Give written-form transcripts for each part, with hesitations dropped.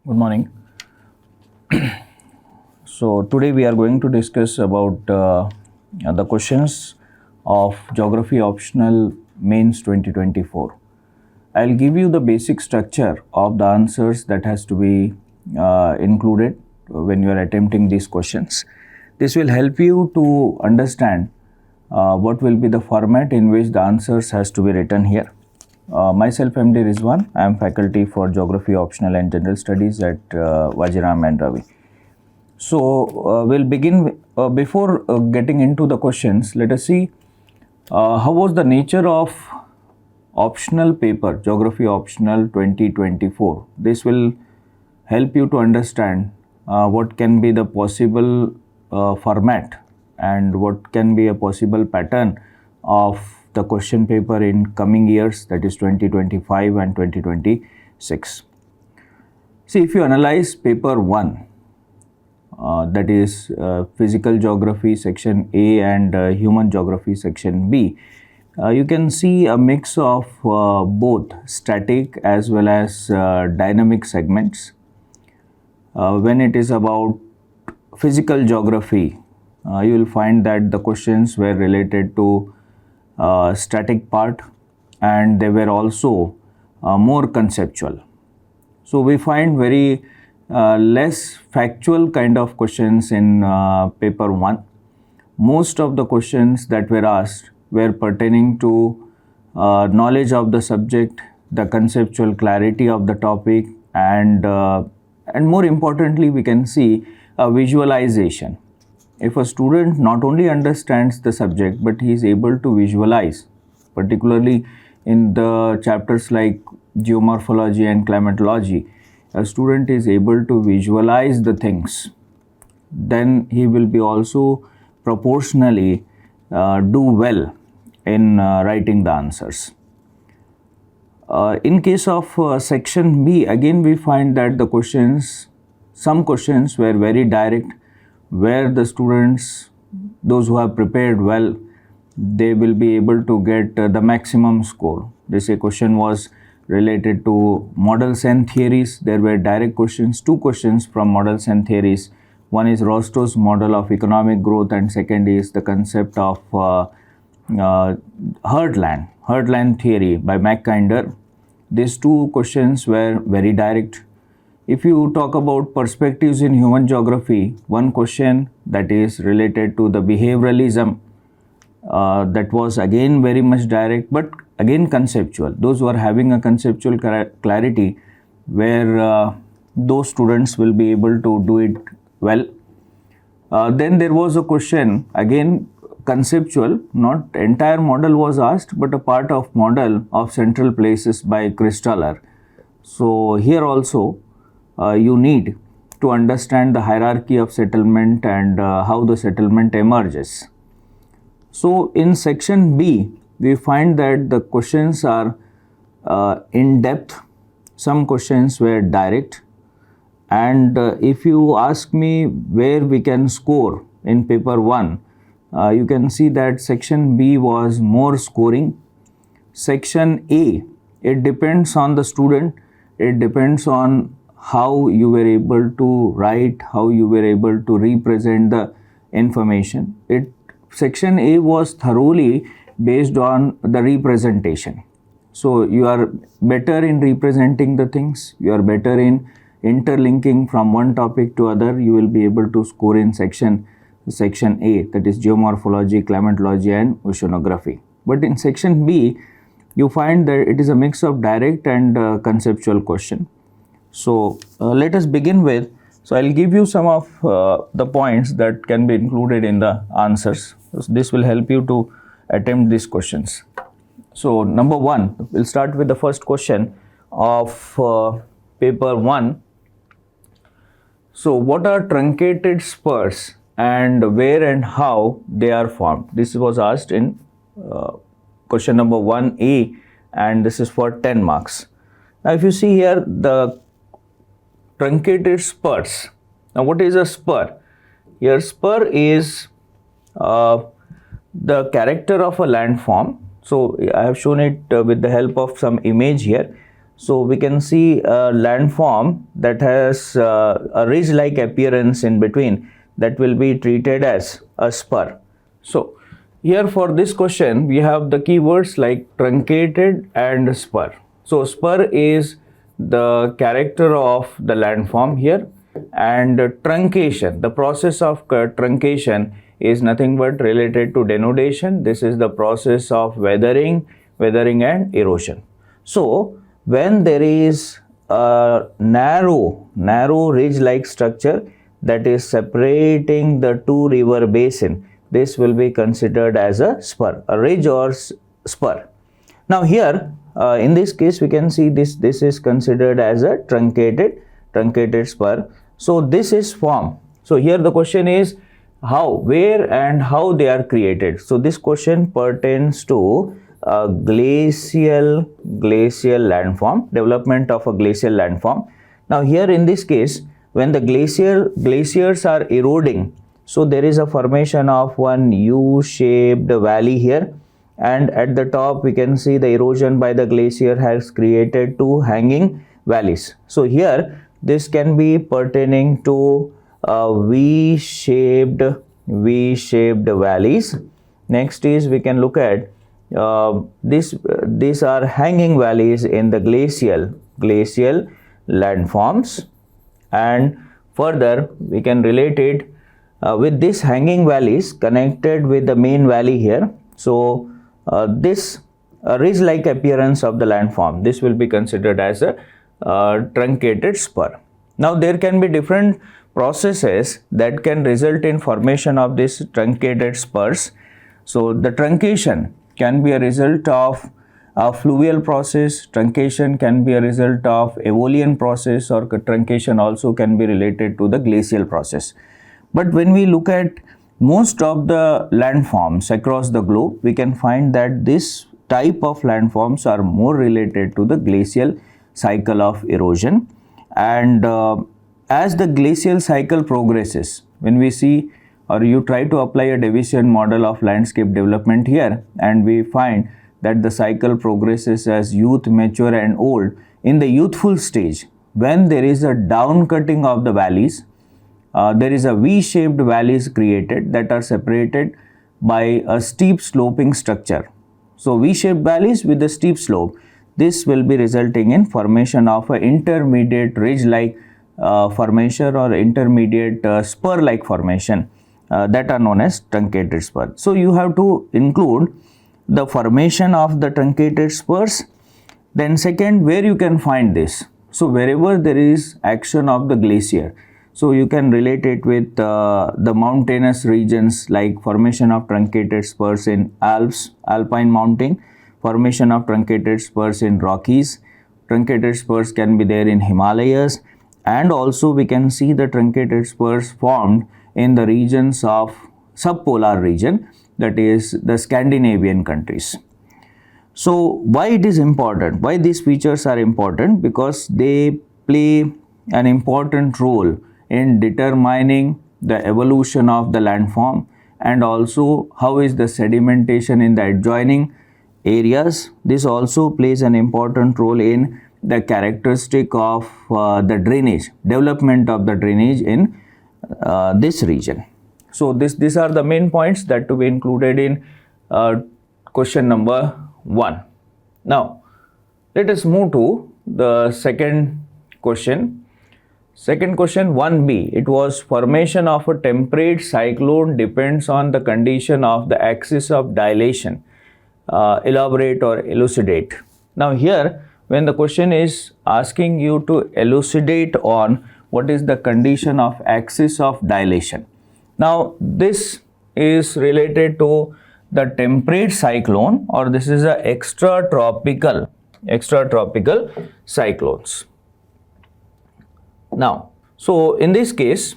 Good morning. So today we are going to discuss about the questions of Geography Optional Mains 2024. I'll give you the basic structure of the answers that has to be included when you are attempting these questions. This will help you to understand what will be the format in which the answers has to be written here. Myself, MD Rizwan. I am faculty for Geography Optional and General Studies at Vajiram Ravi. So we'll begin before getting into the questions. Let us see how was the nature of optional paper, Geography Optional 2024. This will help you to understand what can be the possible format and what can be a possible pattern of the question paper in coming years, that is 2025 and 2026. See, if you analyze paper 1, that is Physical Geography section A and Human Geography section B, you can see a mix of both static as well as dynamic segments. When it is about physical geography, you will find that the questions were related to static part, and they were also more conceptual. So we find very less factual kind of questions in paper 1. Most of the questions that were asked were pertaining to knowledge of the subject, the conceptual clarity of the topic, and more importantly, we can see a visualization. If a student not only understands the subject, but he is able to visualize, particularly in the chapters like geomorphology and climatology, a student is able to visualize the things, then he will be also proportionally do well in writing the answers. In case of section B, again we find that the questions, some questions were very direct, where the students, those who have prepared well, they will be able to get the maximum score. This question was related to models and theories. There were direct questions, 2 questions from models and theories. One is Rostow's model of economic growth, and second is the concept of herdland theory by Mackinder. These 2 questions were very direct. If you talk about perspectives in human geography, one question that is related to the behavioralism, that was again very much direct, but again conceptual. Those who are having a conceptual clarity, where those students will be able to do it well. Then there was a question, again conceptual, not entire model was asked, but a part of model of central places by Christaller. So here also you need to understand the hierarchy of settlement and how the settlement emerges. So in section B, we find that the questions are in depth. Some questions were direct, and if you ask me where we can score in paper 1, you can see that section B was more scoring. Section A, it depends on the student, it depends on how you were able to write, how you were able to represent the information. Section A was thoroughly based on the representation. So you are better in representing the things, you are better in interlinking from one topic to other, you will be able to score in section A, that is geomorphology, climatology and oceanography. But in section B, you find that it is a mix of direct and conceptual question. So let us begin with, so I'll give you some of the points that can be included in the answers. This will help you to attempt these questions. So number 1, we'll start with the first question of paper 1. So what are truncated spurs and where and how they are formed? This was asked in question number 1A, and this is for 10 marks. Now if you see here, the truncated spurs. Now what is a spur? Here spur is the character of a landform. So I have shown it with the help of some image here. So we can see a landform that has a ridge-like appearance in between, that will be treated as a spur. So here for this question we have the keywords like truncated and spur. So spur is the character of the landform here, and truncation, the process of truncation is nothing but related to denudation. This is the process of weathering and erosion. So when there is a narrow ridge-like structure that is separating the two river basin, this will be considered as a spur, a ridge or spur. Now here in this case we can see this is considered as a truncated spur. So this is formed. So here the question is how, where and how they are created. So this question pertains to a glacial landform, development of a glacial landform. Now here in this case, when the glaciers are eroding, so there is a formation of one U-shaped valley here, and at the top we can see the erosion by the glacier has created two hanging valleys. So here this can be pertaining to V-shaped valleys. Next is we can look at these are hanging valleys in the glacial landforms, and further we can relate it with these hanging valleys connected with the main valley here. So this ridge-like appearance of the landform, this will be considered as a truncated spur. Now there can be different processes that can result in formation of these truncated spurs. So the truncation can be a result of a fluvial process, truncation can be a result of aeolian process, or truncation also can be related to the glacial process. But when we look at most of the landforms across the globe, we can find that this type of landforms are more related to the glacial cycle of erosion. And as the glacial cycle progresses, when we see or you try to apply a Daviscian model of landscape development here, and we find that the cycle progresses as youth, mature and old. In the youthful stage, when there is a down cutting of the valleys, there is a V-shaped valleys created that are separated by a steep sloping structure. So V-shaped valleys with a steep slope, this will be resulting in formation of an intermediate ridge-like formation or intermediate spur-like formation that are known as truncated spur. So you have to include the formation of the truncated spurs. Then second, where you can find this. So wherever there is action of the glacier, so you can relate it with the mountainous regions, like formation of truncated spurs in Alps, alpine mountain, formation of truncated spurs in Rockies, truncated spurs can be there in Himalayas, and also we can see the truncated spurs formed in the regions of subpolar region, that is the Scandinavian countries. So why it is important? Why these features are important? Because they play an important role in determining the evolution of the landform, and also how is the sedimentation in the adjoining areas. This also plays an important role in the characteristic of the drainage, development of the drainage in this region. So these are the main points that to be included in question number 1. Now let us move to the second question. Second question 1b, it was formation of a temperate cyclone depends on the condition of the axis of dilation. Elaborate or elucidate. Now here when the question is asking you to elucidate on what is the condition of axis of dilation. Now this is related to the temperate cyclone, or this is a extratropical cyclones. Now, so in this case,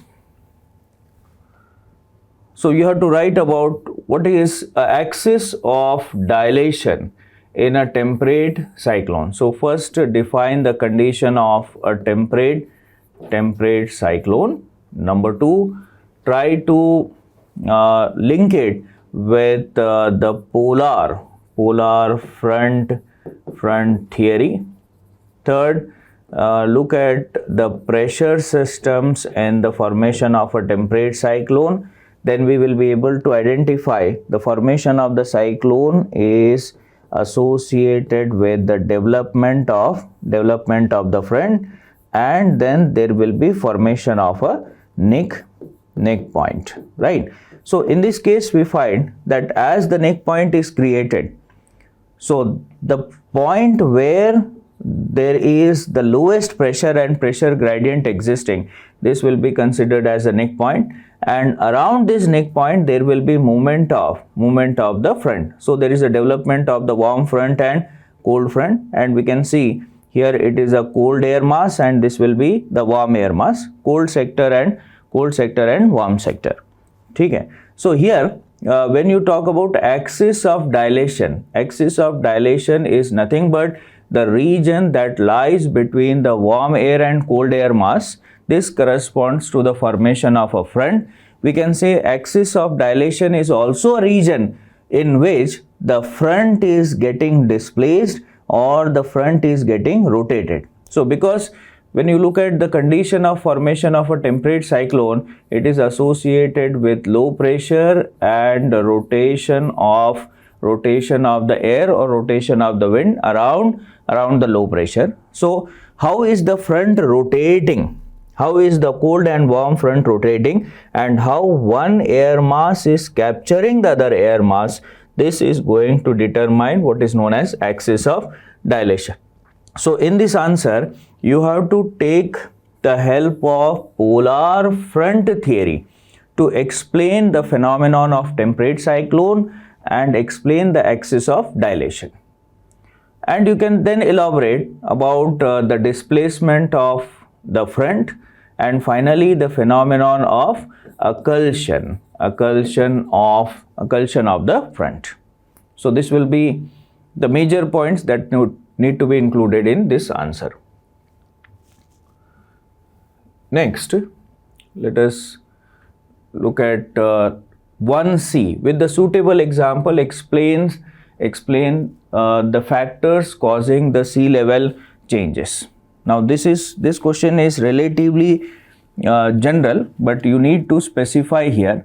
so you have to write about what is an axis of dilation in a temperate cyclone. So first define the condition of a temperate cyclone. Number 2, try to link it with the polar front theory. Third, look at the pressure systems and the formation of a temperate cyclone. Then we will be able to identify the formation of the cyclone is associated with the development of the front, and then there will be formation of a neck point, right? So in this case we find that as the neck point is created, so the point where there is the lowest pressure and pressure gradient existing, this will be considered as a neck point, and around this neck point there will be movement of the front. So there is a development of the warm front and cold front, and we can see here it is a cold air mass and this will be the warm air mass, cold sector and warm sector. Okay. So here when you talk about axis of dilation is nothing but the region that lies between the warm air and cold air mass. This corresponds to the formation of a front. We can say axis of dilation is also a region in which the front is getting displaced or the front is getting rotated. So because when you look at the condition of formation of a temperate cyclone, it is associated with low pressure and rotation of the air or rotation of the wind around the low pressure. So how is the front rotating? How is the cold and warm front rotating, and how one air mass is capturing the other air mass? This is going to determine what is known as axis of dilation. So in this answer, you have to take the help of polar front theory to explain the phenomenon of temperate cyclone and explain the axis of dilation. And you can then elaborate about the displacement of the front, and finally the phenomenon of occulsion of the front. So this will be the major points that need to be included in this answer. Next, let us look at 1C. With the suitable example, explain the factors causing the sea level changes. Now this question is relatively general, but you need to specify here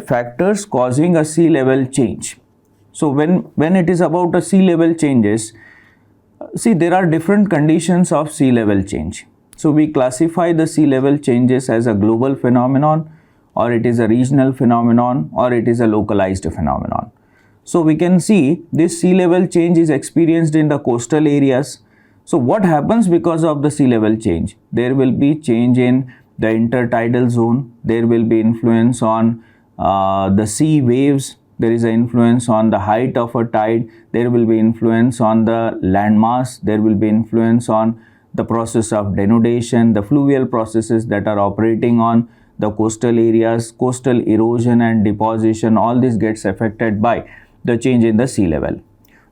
factors causing a sea level change. So when it is about a sea level changes, see, there are different conditions of sea level change. So we classify the sea level changes as a global phenomenon, or it is a regional phenomenon, or it is a localized phenomenon. So we can see this sea level change is experienced in the coastal areas. So what happens because of the sea level change? There will be change in the intertidal zone. There will be influence on the sea waves. There is an influence on the height of a tide. There will be influence on the landmass. There will be influence on the process of denudation, the fluvial processes that are operating on the coastal areas, coastal erosion and deposition. All this gets affected by the change in the sea level.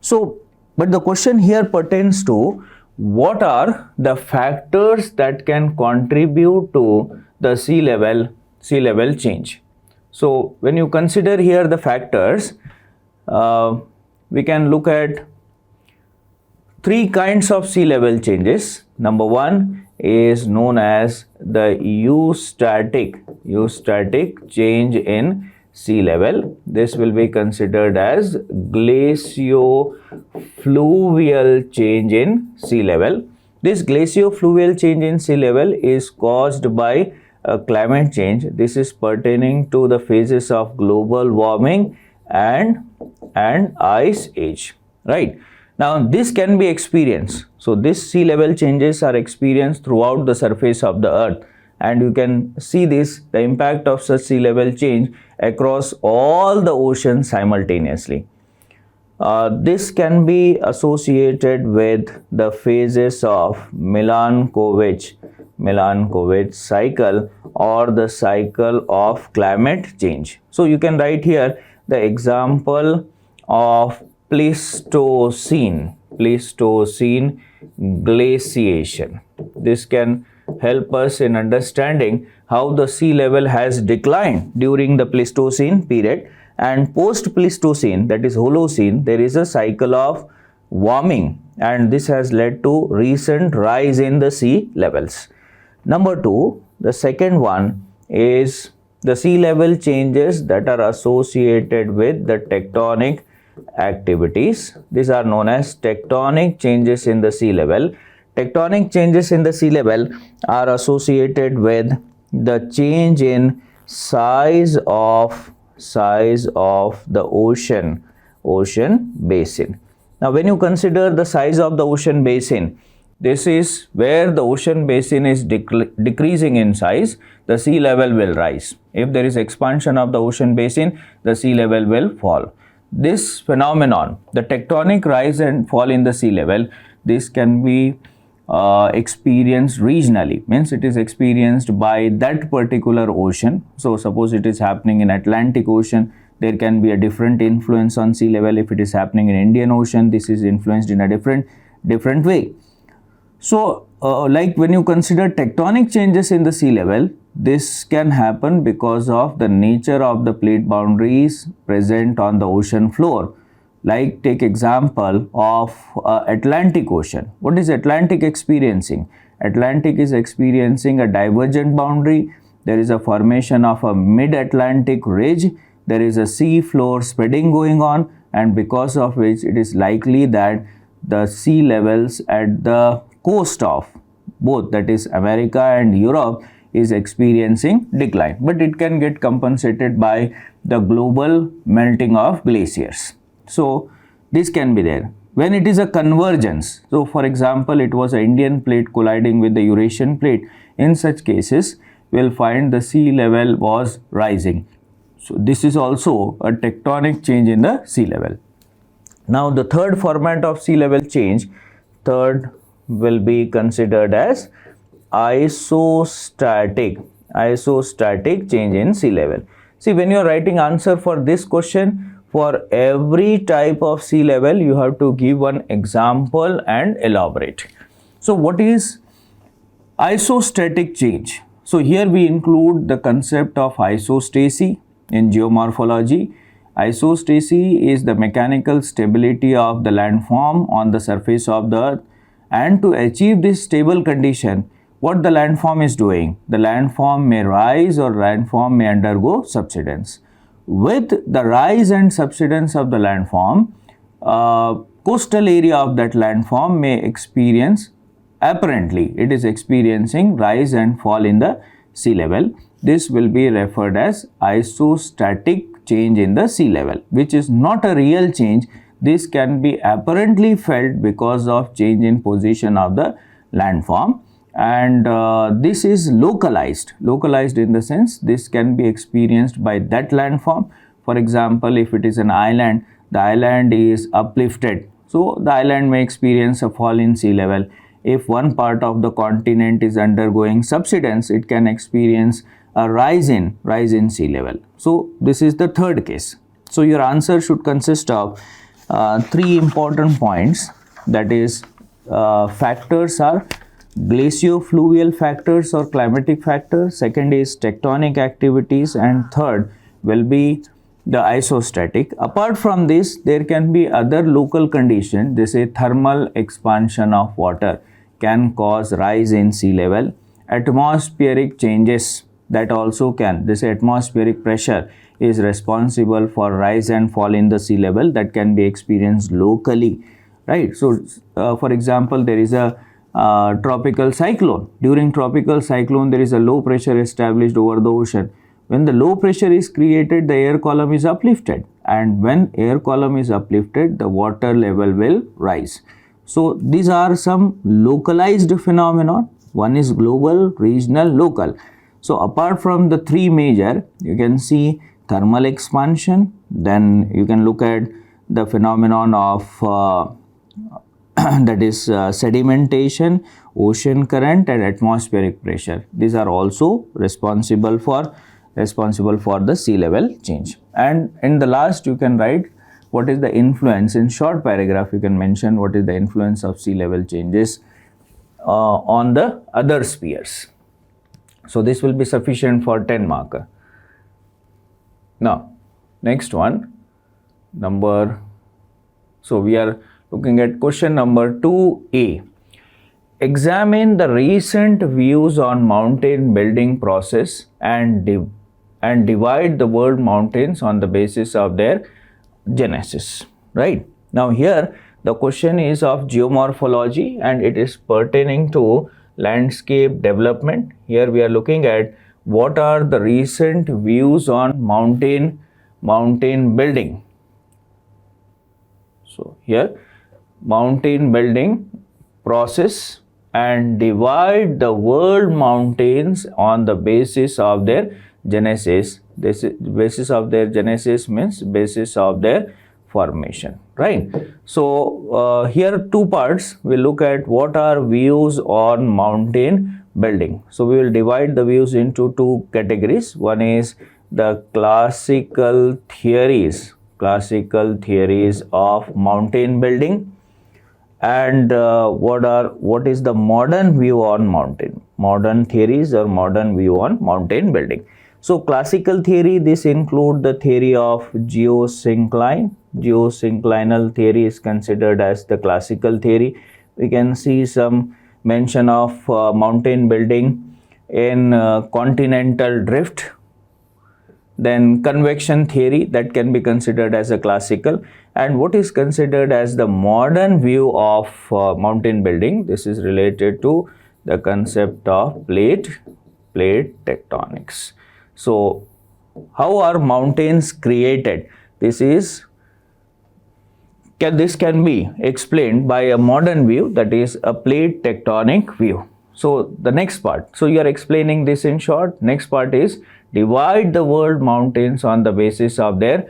So, but the question here pertains to what are the factors that can contribute to the sea level change. So when you consider here the factors, we can look at three kinds of sea level changes. Number one is known as the eustatic change in sea level. This will be considered as glaciofluvial change in sea level. This glaciofluvial change in sea level is caused by climate change. This is pertaining to the phases of global warming and ice age, right? Now this can be experienced. So this sea level changes are experienced throughout the surface of the earth, and you can see the impact of such sea level change across all the oceans simultaneously. This can be associated with the phases of Milankovitch cycle or the cycle of climate change. So you can write here the example of Pleistocene glaciation. This can help us in understanding how the sea level has declined during the Pleistocene period, and post Pleistocene, that is Holocene, there is a cycle of warming, and this has led to recent rise in the sea levels. Number 2, the second one is the sea level changes that are associated with the tectonic activities. These are known as tectonic changes in the sea level. Tectonic changes in the sea level are associated with the change in size of the ocean basin. Now, when you consider the size of the ocean basin, this is where the ocean basin is decreasing in size, the sea level will rise. If there is expansion of the ocean basin, the sea level will fall. This phenomenon, the tectonic rise and fall in the sea level, this can be experienced regionally, means it is experienced by that particular ocean. So suppose it is happening in Atlantic Ocean, there can be a different influence on sea level. If it is happening in Indian Ocean, this is influenced in a different way. So like when you consider tectonic changes in the sea level, this can happen because of the nature of the plate boundaries present on the ocean floor. Like take example of Atlantic Ocean. What is Atlantic experiencing? Atlantic is experiencing a divergent boundary. There is a formation of a mid-Atlantic ridge. There is a sea floor spreading going on, and because of which it is likely that the sea levels at the coast of both, that is America and Europe, is experiencing decline, but it can get compensated by the global melting of glaciers. So this can be there. When it is a convergence, so for example it was an Indian plate colliding with the Eurasian plate, in such cases we will find the sea level was rising. So this is also a tectonic change in the sea level. Now the third format of sea level change, third will be considered as isostatic change in sea level. See, when you are writing answer for this question, for every type of sea level you have to give one example and elaborate. So what is isostatic change? So here we include the concept of isostasy in geomorphology. Isostasy is the mechanical stability of the landform on the surface of the earth, and to achieve this stable condition, what the landform is doing, the landform may rise or landform may undergo subsidence. With the rise and subsidence of the landform, coastal area of that landform may experience, apparently it is experiencing rise and fall in the sea level. This will be referred as isostatic change in the sea level, which is not a real change. This can be apparently felt because of change in position of the landform, and this is localized in the sense this can be experienced by that landform. For example, if it is an island, the island is uplifted, so the island may experience a fall in sea level. If one part of the continent is undergoing subsidence, it can experience a rise in sea level. So this is the third case. So your answer should consist of three important points, that is factors are glaciofluvial factors or climatic factors, second is tectonic activities, and third will be the isostatic. Apart from this, there can be other local conditions. They say thermal expansion of water can cause rise in sea level. Atmospheric changes, that also can, this atmospheric pressure is responsible for rise and fall in the sea level, that can be experienced locally, right? So for example, there is a tropical cyclone. During tropical cyclone, there is a low pressure established over the ocean. When the low pressure is created, the air column is uplifted, and when air column is uplifted, the water level will rise. So these are some localized phenomena. One is global, regional, local. So apart from the three major, you can see thermal expansion, then you can look at the phenomenon of that is sedimentation, ocean current, and atmospheric pressure. These are also responsible for the sea level change. And in the last, you can write what is the influence. In short paragraph, you can mention what is the influence of sea level changes on the other spheres. So this will be sufficient for 10 marker. Now next one, so we are looking at question number 2A. Examine the recent views on mountain building process and divide the world mountains on the basis of their genesis. Right? Now here the question is of geomorphology and it is pertaining to landscape development. Here we are looking at what are the recent views on mountain building. So here mountain building process and divide the world mountains on the basis of their genesis. This is basis of their genesis means basis of their formation, right? So here two parts. We look at what are views on mountain building. So we will divide the views into two categories. One is the classical theories of mountain building, and what is the modern view on modern theories or modern view on mountain building. So classical theory, this include the theory of geosynclinal theory is considered as the classical theory. We can see some mention of mountain building in continental drift. Then convection theory, that can be considered as a classical. And what is considered as the modern view of mountain building, this is related to the concept of plate tectonics. So how are mountains created? This can be explained by a modern view, that is a plate tectonic view. So the next part, so you are explaining this in short. Next part is divide the world mountains on the basis of their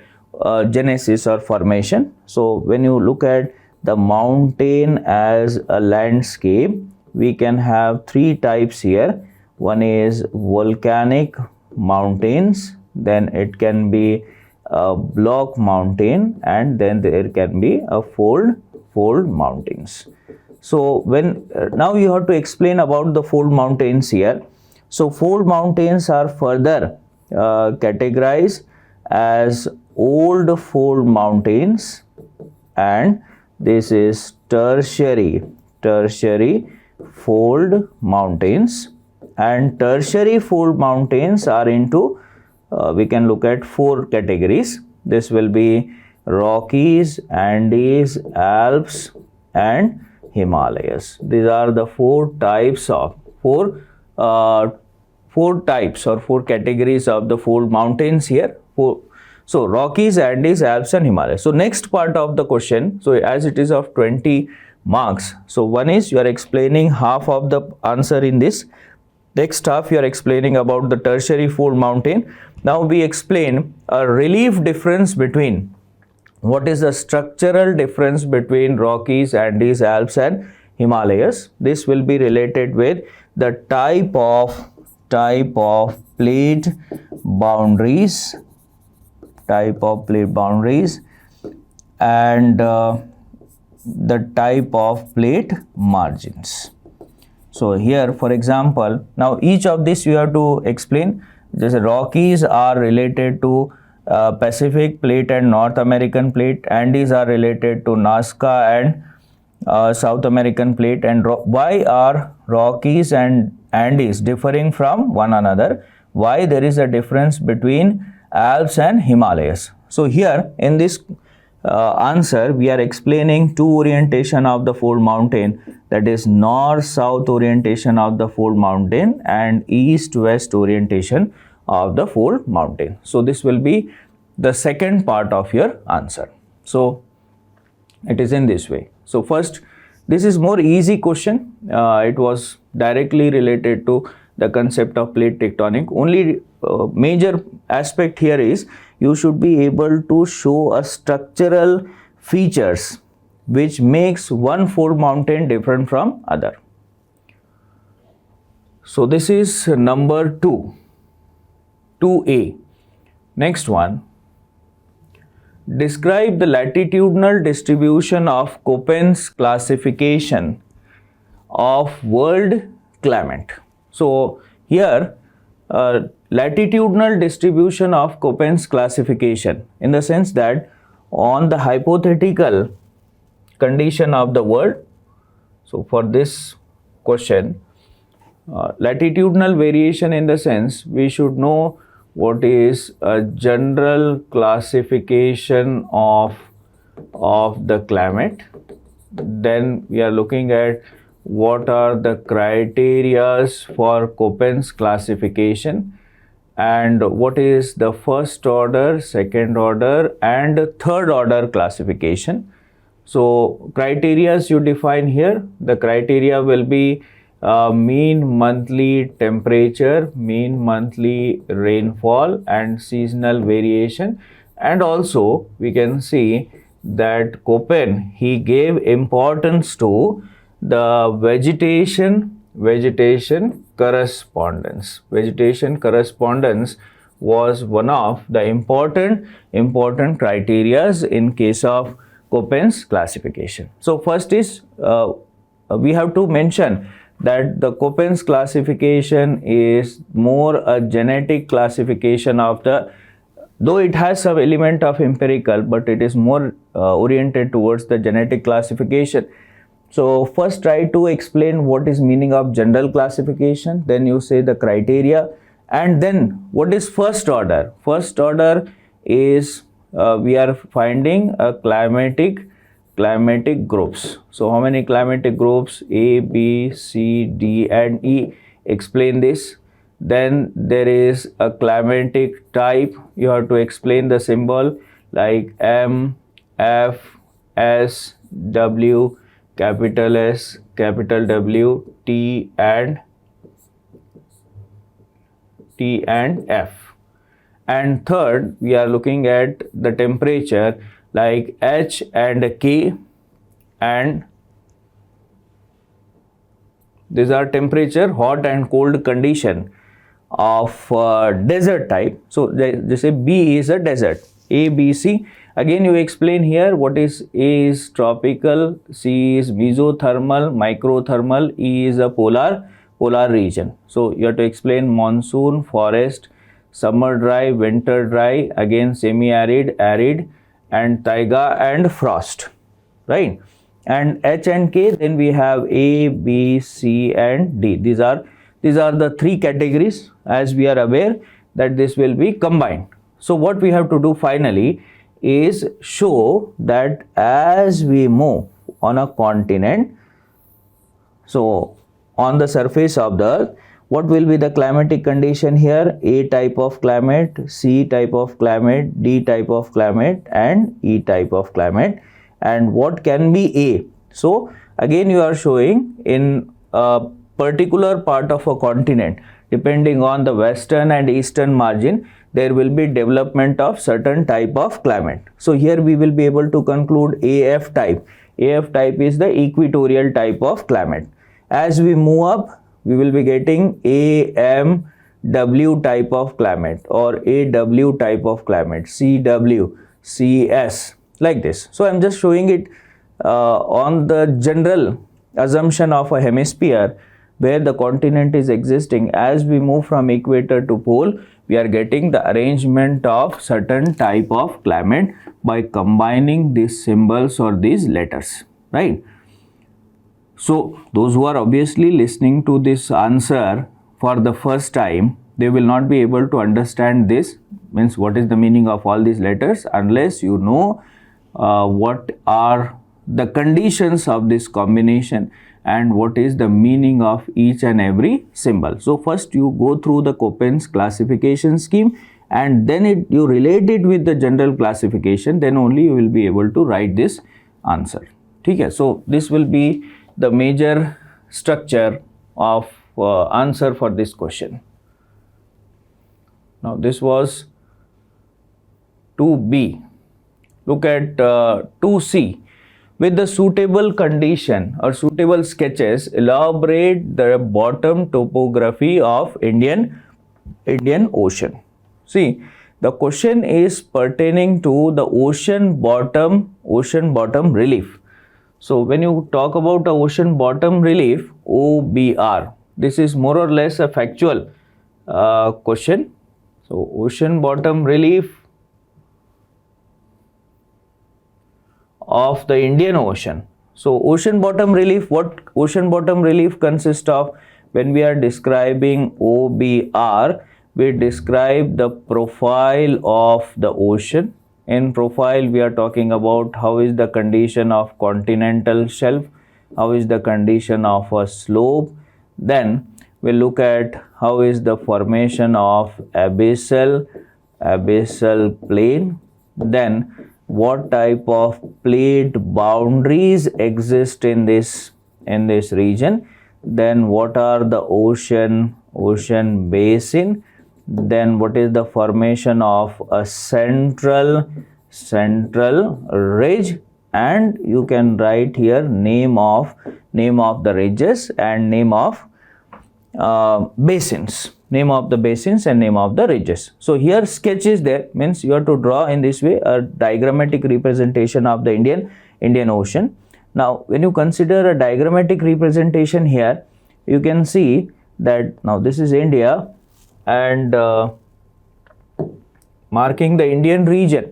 genesis or formation. So when you look at the mountain as a landscape, we can have three types here. One is volcanic mountains, then it can be a block mountain, and then there can be a fold mountains. So when now you have to explain about the fold mountains here. So fold mountains are further categorized as old fold mountains, and this is tertiary fold mountains. And tertiary fold mountains are into we can look at four categories. This will be Rockies, Andes, Alps, and Himalayas. These are the four types or four categories of the fold mountains here. So Rockies, Andes, Alps, and Himalayas. So next part of the question, so as it is of 20 marks, so one is you are explaining half of the answer in this. Next half you are explaining about the tertiary fold mountain. Now we explain a relief difference between, what is the structural difference between Rockies, Andes, Alps, and Himalayas. This will be related with the type of plate boundaries, and the type of plate margins. So here, for example, now each of this you have to explain. Just Rockies are related to Pacific plate and North American plate. Andes are related to Nazca and South American plate. And why are Rockies and Andes differing from one another? Why there is a difference between Alps and Himalayas? So here in this answer, we are explaining two orientation of the fold mountain, that is north-south orientation of the fold mountain and east-west orientation of the fold mountain. So this will be the second part of your answer. So it is in this way. So first, this is more easy question. It was directly related to the concept of plate tectonic. Only major aspect here is you should be able to show a structural features which makes one fold mountain different from other. So this is number 2A. Next one, describe the latitudinal distribution of Köppen's classification of world climate. So here latitudinal distribution of Köppen's classification, in the sense that on the hypothetical condition of the world. So for this question, latitudinal variation, in the sense we should know what is a general classification of the climate. Then we are looking at what are the criterias for Köppen's classification, and what is the first order, second order and third order classification. So criterias you define here. The criteria will be mean monthly temperature, mean monthly rainfall and seasonal variation. And also we can see that Köppen, he gave importance to the vegetation correspondence. Vegetation correspondence was one of the important criterias in case of Köppen's classification. So first is we have to mention that the Köppen's classification is more a genetic classification of the, though it has some element of empirical, but it is more oriented towards the genetic classification. So first try to explain what is meaning of general classification, then you say the criteria, and then what is first order. First order is we are finding a climatic groups. So how many climatic groups? A, B, C, D and E. Explain this. Then there is a climatic type. You have to explain the symbol like M, F, S, W, capital S, capital W, T and F. And third, we are looking at the temperature like H and K, and these are temperature, hot and cold condition of desert type. So they say B is a desert, A, B, C. Again you explain here what is A is tropical, C is mesothermal, microthermal, E is a polar region. So you have to explain monsoon, forest, summer dry, winter dry, again semi-arid, arid and taiga and frost, right? And H and K, then we have A, B, C and D. These are the three categories, as we are aware that this will be combined. So what we have to do finally is show that as we move on a continent, so on the surface of the earth, what will be the climatic condition here? A type of climate, C type of climate, D type of climate and E type of climate. And what can be A? So again you are showing in a particular part of a continent, depending on the western and eastern margin, there will be development of certain type of climate. So here we will be able to conclude AF type. AF type is the equatorial type of climate. As we move up, we will be getting AMW type of climate or AW type of climate, CW, CS, like this. So I'm just showing it on the general assumption of a hemisphere where the continent is existing. As we move from equator to pole, we are getting the arrangement of certain type of climate by combining these symbols or these letters, right? So those who are obviously listening to this answer for the first time, they will not be able to understand this, means what is the meaning of all these letters, unless you know what are the conditions of this combination and what is the meaning of each and every symbol. So first you go through the Köppen's classification scheme and then you relate it with the general classification, then only you will be able to write this answer. Okay, so this will be the major structure of answer for this question. Now this was 2B. Look at 2C. With the suitable condition or suitable sketches, elaborate the bottom topography of Indian Ocean. See, the question is pertaining to the ocean bottom relief. So when you talk about the ocean bottom relief, OBR, this is more or less a factual question. So ocean bottom relief of the Indian Ocean. So ocean bottom relief, what ocean bottom relief consists of? When we are describing OBR, we describe the profile of the ocean. In profile, we are talking about how is the condition of continental shelf, how is the condition of a slope. Then we look at how is the formation of abyssal plain. Then what type of plate boundaries exist in this region. Then what are the ocean basin. Then what is the formation of a central ridge, and you can write here name of the ridges and name of basins, name of the basins and name of the ridges. So here sketch is there, means you have to draw in this way a diagrammatic representation of the Indian Ocean. Now when you consider a diagrammatic representation here, you can see that now this is India, and marking the Indian region.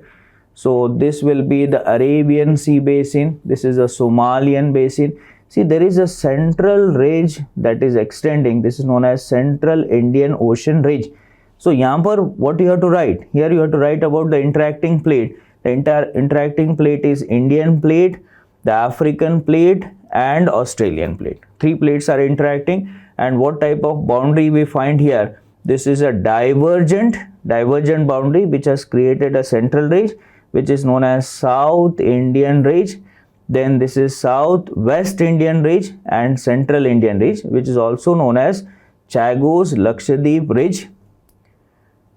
So this will be the Arabian Sea basin, this is a Somalian basin. See, there is a central ridge that is extending. This is known as Central Indian Ocean Ridge. So, यहाँ पर what you have to write? Here you have to write about the interacting plate. The entire interacting plate is Indian plate, the African plate, and Australian plate. 3 plates are interacting. And what type of boundary we find here? This is a divergent boundary which has created a central ridge, which is known as South Indian Ridge. Then this is South-West Indian Ridge and Central Indian Ridge, which is also known as Chagos Lakshadweep Ridge.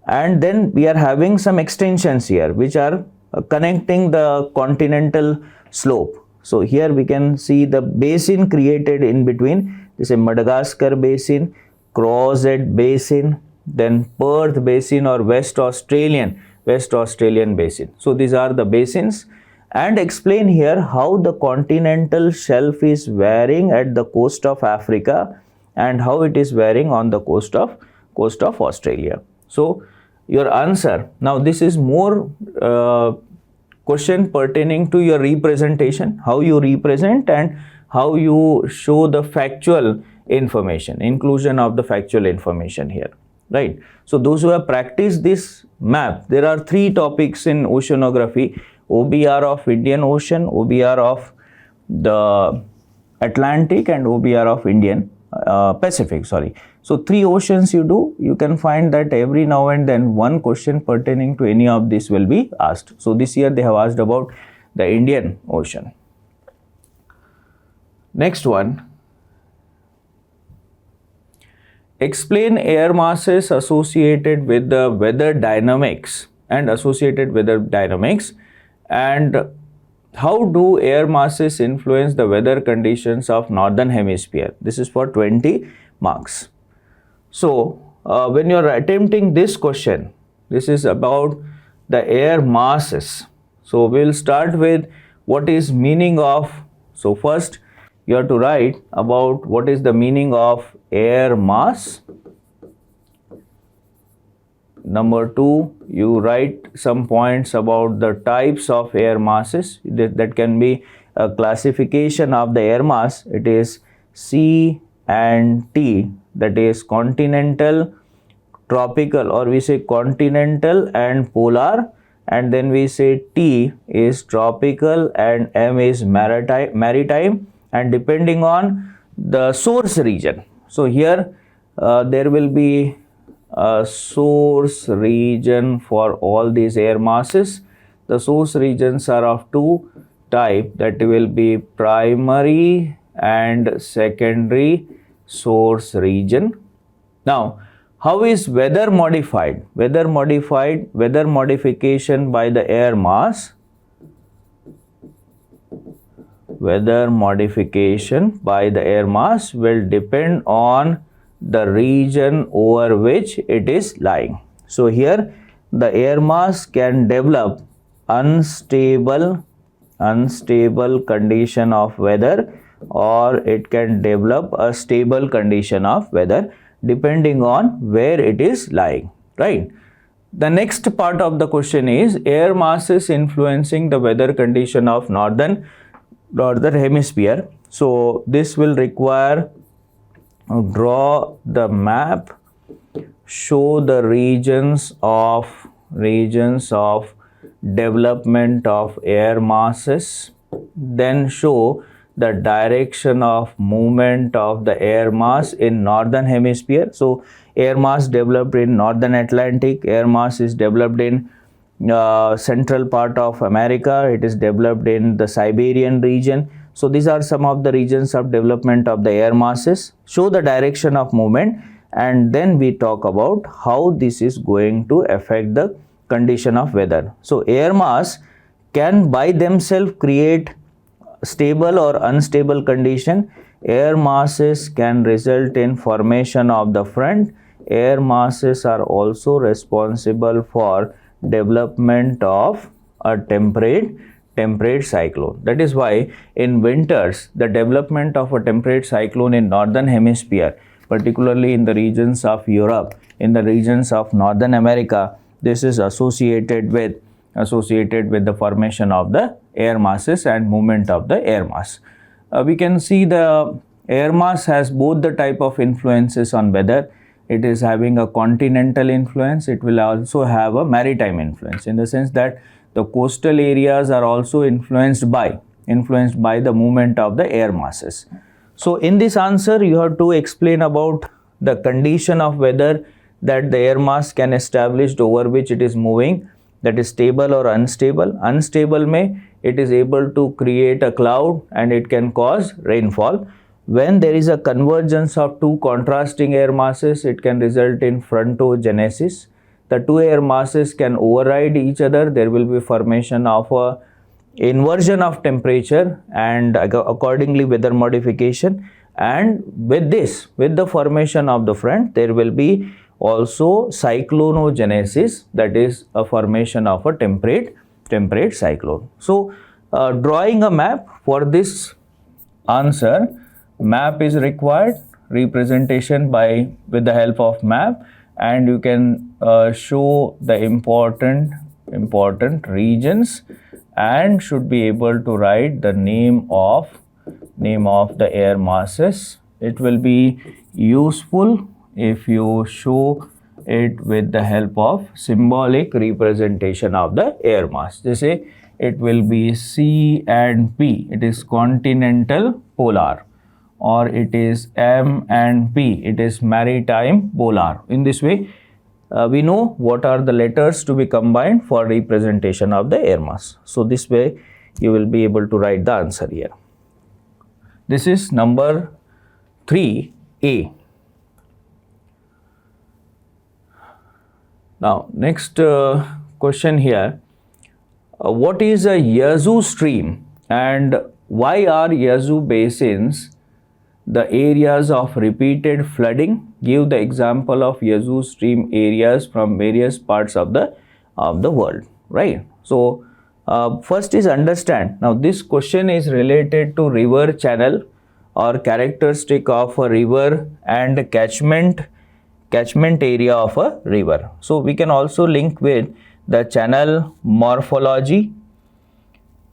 And then we are having some extensions here which are connecting the continental slope. So here we can see the basin created in between. This is Madagascar Basin, Crozet Basin, then Perth Basin or West Australian Basin. So these are the basins. And explain here how the continental shelf is varying at the coast of Africa and how it is varying on the coast of Australia. So your answer, now this is more question pertaining to your representation, how you represent and how you show the factual information, inclusion of the factual information here, right? So those who have practiced this map, there are 3 topics in oceanography: OBR of Indian Ocean, OBR of the Atlantic, and OBR of Indian Pacific, sorry. So 3 oceans you do, you can find that every now and then one question pertaining to any of this will be asked. So this year they have asked about the Indian Ocean. Next one. Explain air masses associated with the weather dynamics and how do air masses influence the weather conditions of northern hemisphere. This is for 20 marks. So when you are attempting this question, this is about the air masses. So we will start with what is meaning of, so first you have to write about what is the meaning of air mass. Number 2, you write some points about the types of air masses. That can be a classification of the air mass. It is C and T, that is continental, tropical, or we say continental and polar, and then we say T is tropical and M is maritime, and depending on the source region. So here there will be a source region for all these air masses. The source regions are of 2 types, that will be primary and secondary source region. Now, how is weather modified? Weather modification by the air mass. Weather modification by the air mass will depend on the region over which it is lying. So here the air mass can develop unstable condition of weather, or it can develop a stable condition of weather depending on where it is lying, right? The next part of the question is air masses influencing the weather condition of northern northern hemisphere. So this will require draw the map, show the regions of development of air masses, then show the direction of movement of the air mass in northern hemisphere. So air mass developed in northern Atlantic, air mass is developed in central part of America, it is developed in the Siberian region. So these are some of the regions of development of the air masses. Show the direction of movement, and then we talk about how this is going to affect the condition of weather. So air mass can by themselves create stable or unstable condition. Air masses can result in formation of the front. Air masses are also responsible for development of a temperate cyclone. That is why in winters the development of a temperate cyclone in northern hemisphere, particularly in the regions of Europe, in the regions of Northern America, this is associated with the formation of the air masses and movement of the air mass. We can see the air mass has both the type of influences on weather. It is having a continental influence. It will also have a maritime influence, in the sense that the coastal areas are also influenced by the movement of the air masses. So in this answer you have to explain about the condition of weather that the air mass can establish over which it is moving, that is stable or unstable. Unstable may it is able to create a cloud and it can cause rainfall. When there is a convergence of two contrasting air masses, it can result in frontogenesis. The two air masses can override each other. There will be formation of a inversion of temperature and accordingly weather modification. And with the formation of the front, there will be also cyclonogenesis, that is a formation of a temperate cyclone. So drawing a map for this answer, map is required, representation with the help of map, and you can show the important regions and should be able to write the name of the air masses. It will be useful if you show it with the help of symbolic representation of the air mass. They say it will be C and P, it is continental polar, or it is M and P, it is maritime polar. In this way we know what are the letters to be combined for representation of the air mass. So this way you will be able to write the answer here. This is number 3A. Now next question here, what is a Yazoo stream and why are Yazoo basins the areas of repeated flooding? Give the example of Yazoo stream areas from various parts of the world, right? So first is understand. Now this question is related to river channel or characteristic of a river and catchment area of a river. So we can also link with the channel morphology,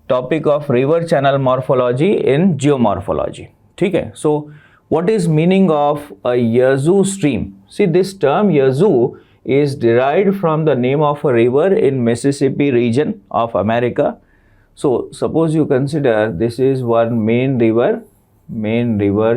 topic of river channel morphology in geomorphology. Okay, so what is meaning of a Yazoo stream? See, this term Yazoo is derived from the name of a river in Mississippi region of America. So suppose you consider this is one main river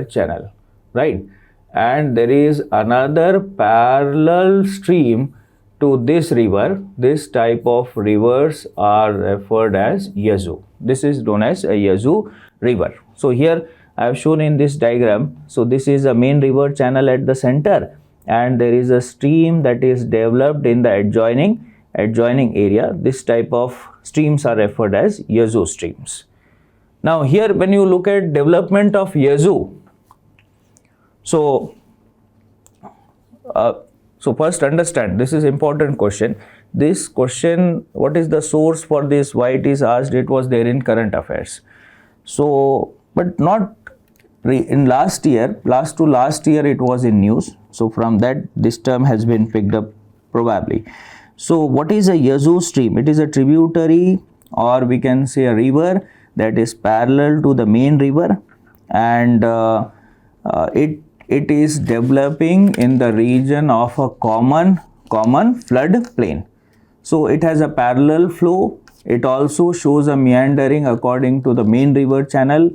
channel, right? And there is another parallel stream to this river. This type of rivers are referred as Yazoo. This is known as a Yazoo river. So here I have shown in this diagram. So this is a main river channel at the center, and there is a stream that is developed in the adjoining area. This type of streams are referred as Yazoo streams. Now here when you look at development of Yazoo, so first understand, this is important question. This question, what is the source for this, why it is asked? It was there in current affairs. So but not in last year it was in news. So from that this term has been picked up probably. So what is a Yazoo stream? It is a tributary, or we can say a river that is parallel to the main river, and it is developing in the region of a common flood plain. So it has a parallel flow. It also shows a meandering according to the main river channel.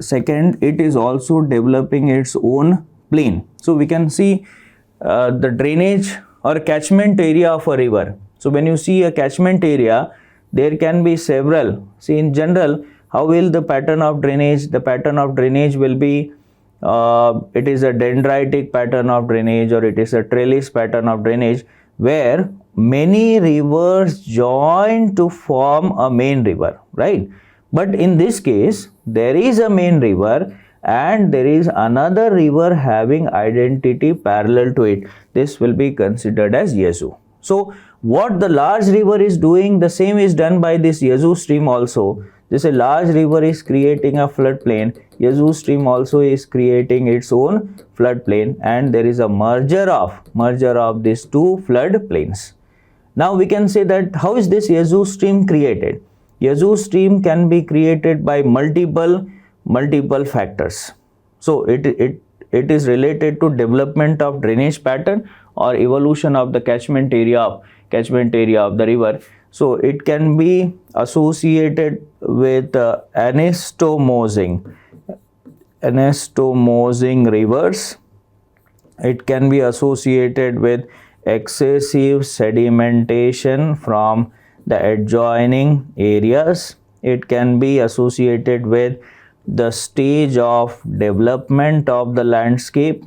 Second, it is also developing its own plain. So we can see the drainage or catchment area of a river. So when you see a catchment area, there can be several. See, in general, how will the pattern of drainage? The pattern of drainage will be it is a dendritic pattern of drainage, or it is a trellis pattern of drainage, where many rivers join to form a main river, right? But in this case, there is a main river and there is another river having identity parallel to it. This will be considered as Yazoo. So what the large river is doing, the same is done by this Yazoo stream also. This a large river is creating a floodplain. Yazoo stream also is creating its own floodplain, and there is a merger of these two floodplains. Now we can say that how is this Yazoo stream created? Yazoo stream can be created by multiple factors. So it is related to development of drainage pattern or evolution of the catchment area of the river. So it can be associated with anastomosing rivers. It can be associated with excessive sedimentation from the adjoining areas. It can be associated with the stage of development of the landscape.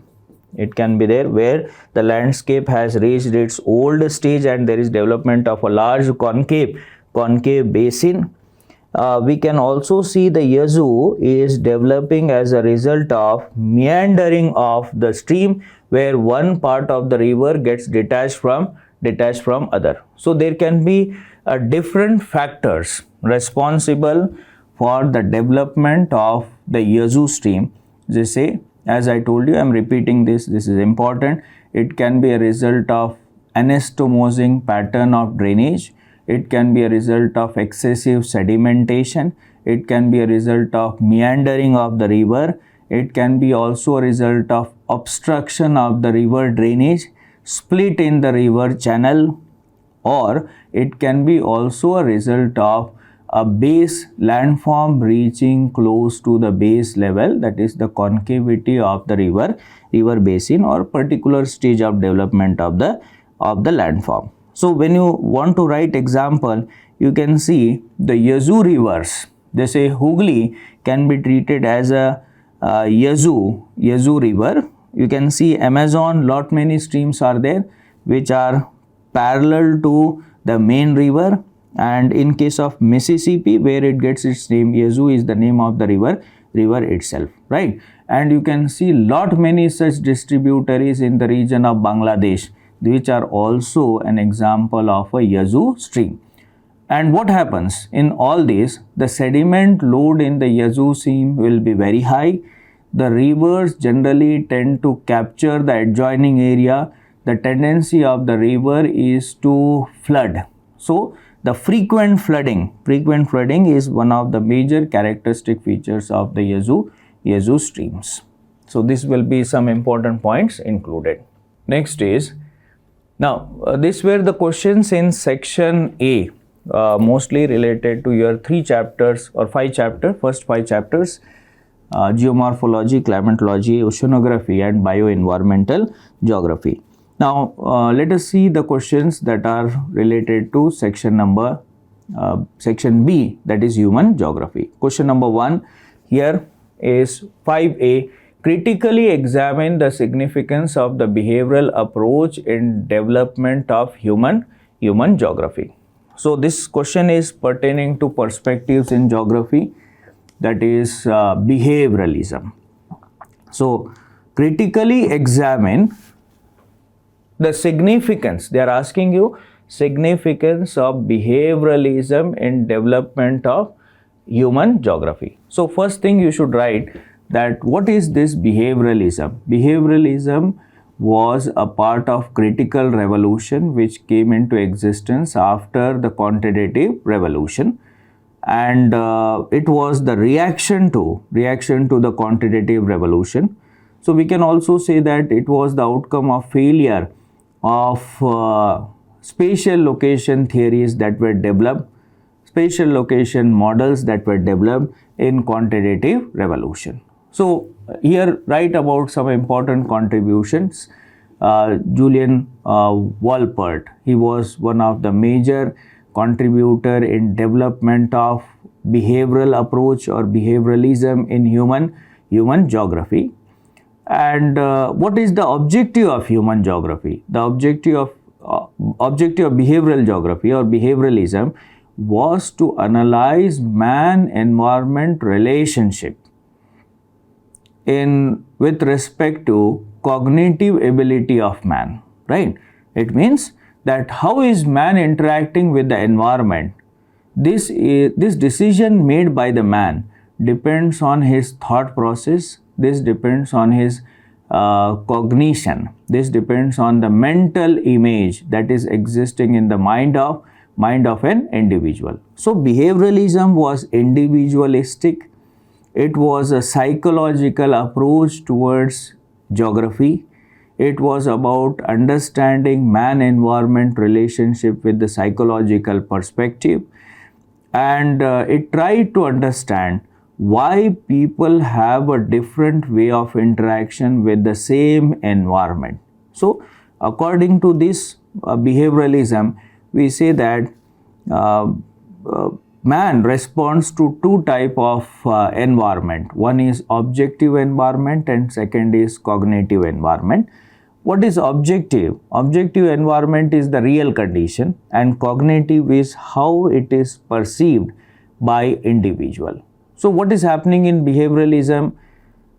It can be there where the landscape has reached its old stage and there is development of a large concave basin. We can also see the Yazoo is developing as a result of meandering of the stream, where one part of the river gets detached from other. So there can be different factors responsible for the development of the Yazoo stream. They say, as I told you, I am repeating this is important. It can be a result of anastomosing pattern of drainage. It can be a result of excessive sedimentation. It can be a result of meandering of the river. It can be also a result of obstruction of the river drainage, split in the river channel, or it can be also a result of a base landform reaching close to the base level, that is the concavity of the river basin or particular stage of development of the landform. So when you want to write example, you can see the Yazoo rivers. They say Hooghly can be treated as a Yazoo river. You can see Amazon, lot many streams are there which are parallel to the main river. And in case of Mississippi, where it gets its name, Yazoo is the name of the river itself, right? And you can see lot many such distributaries in the region of Bangladesh, which are also an example of a Yazoo stream. And what happens in all this? The sediment load in the Yazoo stream will be very high. The rivers generally tend to capture the adjoining area. The tendency of the river is to flood. So the frequent flooding is one of the major characteristic features of the Yazoo streams. So this will be some important points included. Next is, now these were the questions in section A, mostly related to your 3 chapters or 5 chapters, first 5 chapters, geomorphology, climatology, oceanography and bioenvironmental geography. Now let us see the questions that are related to section B, that is human geography. Question number 1 here is 5A. Critically examine the significance of the behavioral approach in development of human geography. So this question is pertaining to perspectives in geography, that is behavioralism. So critically examine the significance. They are asking you significance of behavioralism in development of human geography. So first thing you should write that what is this behavioralism? Behavioralism was a part of critical revolution which came into existence after the quantitative revolution, and it was the reaction to the quantitative revolution. So we can also say that it was the outcome of failure of spatial location theories that were developed, spatial location models that were developed in quantitative revolution. So here write about some important contributions. Julian Wolpert, he was one of the major contributor in development of behavioral approach or behavioralism in human geography. And what is the objective of human geography? The objective of behavioral geography or behavioralism was to analyze man-environment relationship with respect to cognitive ability of man, right? It means that how is man interacting with the environment? This decision made by the man depends on his thought process. This depends on his cognition. This depends on the mental image that is existing in the mind of an individual. So behavioralism was individualistic. It was a psychological approach towards geography. It was about understanding man-environment relationship with the psychological perspective, and it tried to understand why people have a different way of interaction with the same environment. So according to this behavioralism, we say that man responds to two type of environment. One is objective environment and second is cognitive environment. What is objective? Objective environment is the real condition, and cognitive is how it is perceived by individual. So what is happening in behavioralism?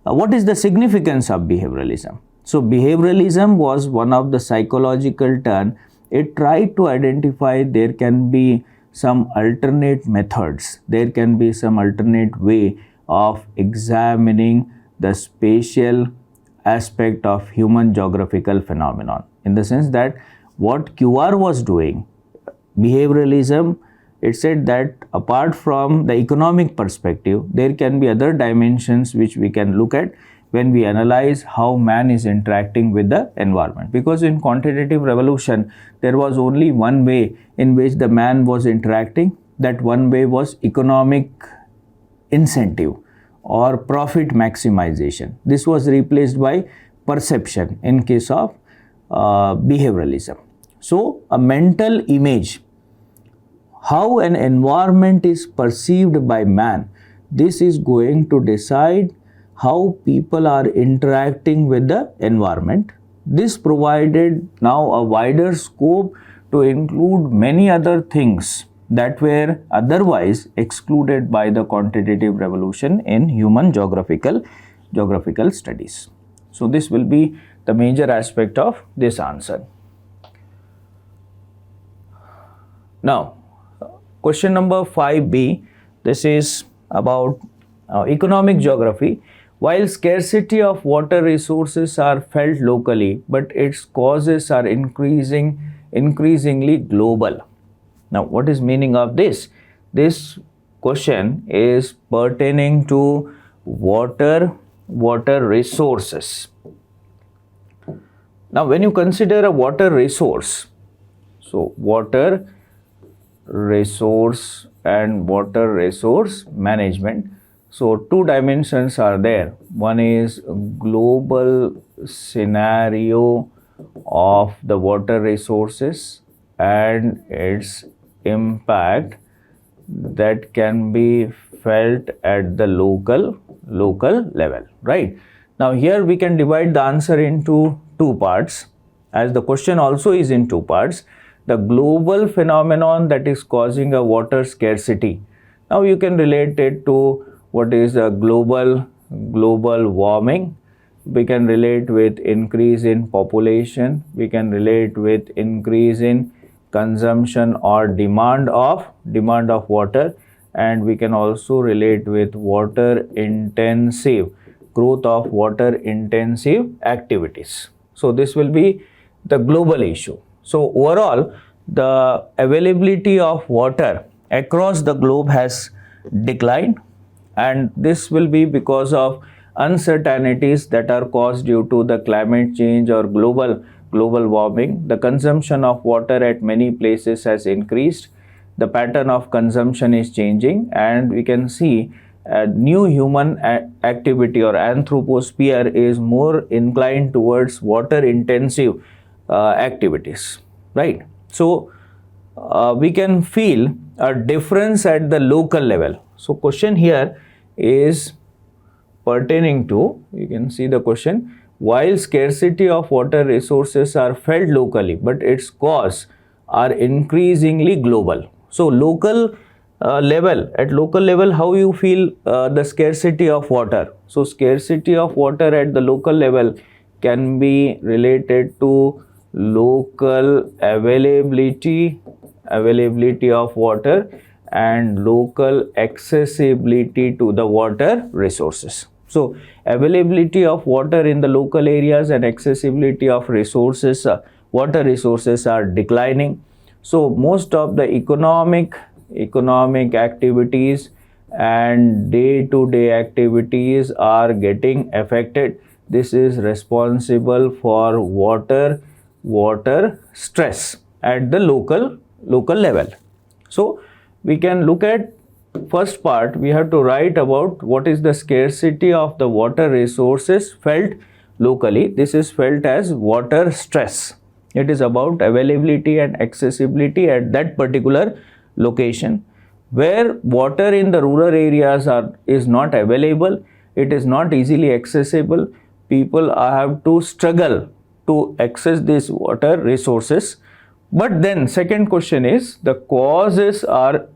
What is the significance of behavioralism? So behavioralism was one of the psychological turn. It tried to identify there can be some alternate methods, there can be some alternate way of examining the spatial aspect of human geographical phenomenon, in the sense that what QR was doing, behavioralism, it said that apart from the economic perspective, there can be other dimensions which we can look at when we analyze how man is interacting with the environment. Because in quantitative revolution, there was only one way in which the man was interacting. That one way was economic incentive or profit maximization. This was replaced by perception in case of behavioralism. So a mental image, how an environment is perceived by man, this is going to decide how people are interacting with the environment. This provided now a wider scope to include many other things that were otherwise excluded by the quantitative revolution in human geographical studies. So this will be the major aspect of this answer. Now, question number 5b, this is about economic geography. While scarcity of water resources are felt locally, but its causes are increasingly global. Now, what is meaning of this? This question is pertaining to water resources. Now, when you consider a water resource, so water resource and water resource management, so two dimensions are there. One is global scenario of the water resources and its impact that can be felt at the local level, right? Now here we can divide the answer into two parts, as the question also is in two parts. The global phenomenon that is causing a water scarcity. Now you can relate it to what is a global warming. We can relate with increase in population. We can relate with increase in consumption or demand of water, and we can also relate with water intensive growth of water intensive activities. So this will be the global issue. So overall, the availability of water across the globe has decline, and this will be because of uncertainties that are caused due to the climate change or global warming. The consumption of water at many places has increased. The pattern of consumption is changing, and we can see new human activity or anthroposphere is more inclined towards water intensive activities, right? So we can feel a difference at the local level. So question here is pertaining to, you can see the question, while scarcity of water resources are felt locally, but its costs are increasingly global. So at local level, how you feel the scarcity of water? So scarcity of water at the local level can be related to local availability of water and local accessibility to the water resources. So availability of water in the local areas and accessibility of resources, water resources are declining. So most of the economic activities and day-to-day activities are getting affected. This is responsible for water stress at the local level. So we can look at first part. We have to write about what is the scarcity of the water resources felt locally. This is felt as water stress. It is about availability and accessibility at that particular location. Where water in the rural areas is not available, it is not easily accessible, people have to struggle to access these water resources. But then second question is, the causes are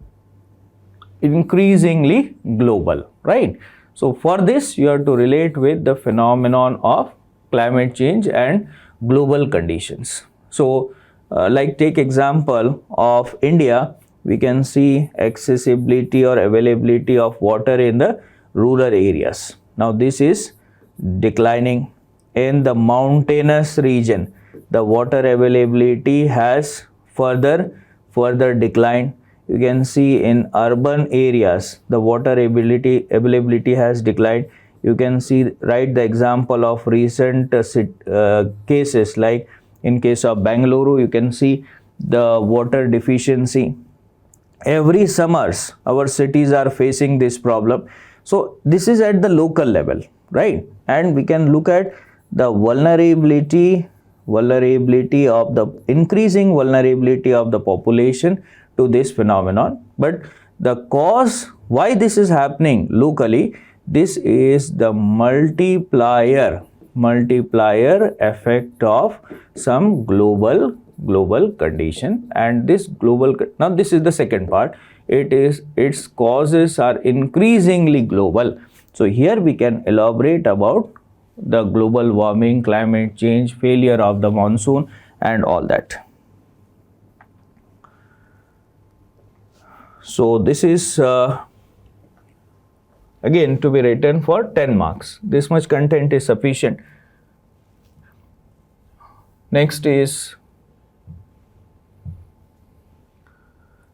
increasingly global, right? So for this you have to relate with the phenomenon of climate change and global conditions. So like take example of India, we can see accessibility or availability of water in the rural areas. Now this is declining. In the mountainous region, the water availability has further declined. You can see in urban areas the water availability has declined. You can see, right, the example of recent cases, like in case of Bengaluru, you can see the water deficiency. Every summers our cities are facing this problem. So this is at the local level, right? And we can look at the vulnerability of the increasing vulnerability of the population to this phenomenon. But the cause why this is happening locally, this is the multiplier effect of some global condition. And this now this is the second part, its causes are increasingly global. So here we can elaborate about the global warming, climate change, failure of the monsoon and all that. So this is again to be written for 10 marks. This much content is sufficient. Next is,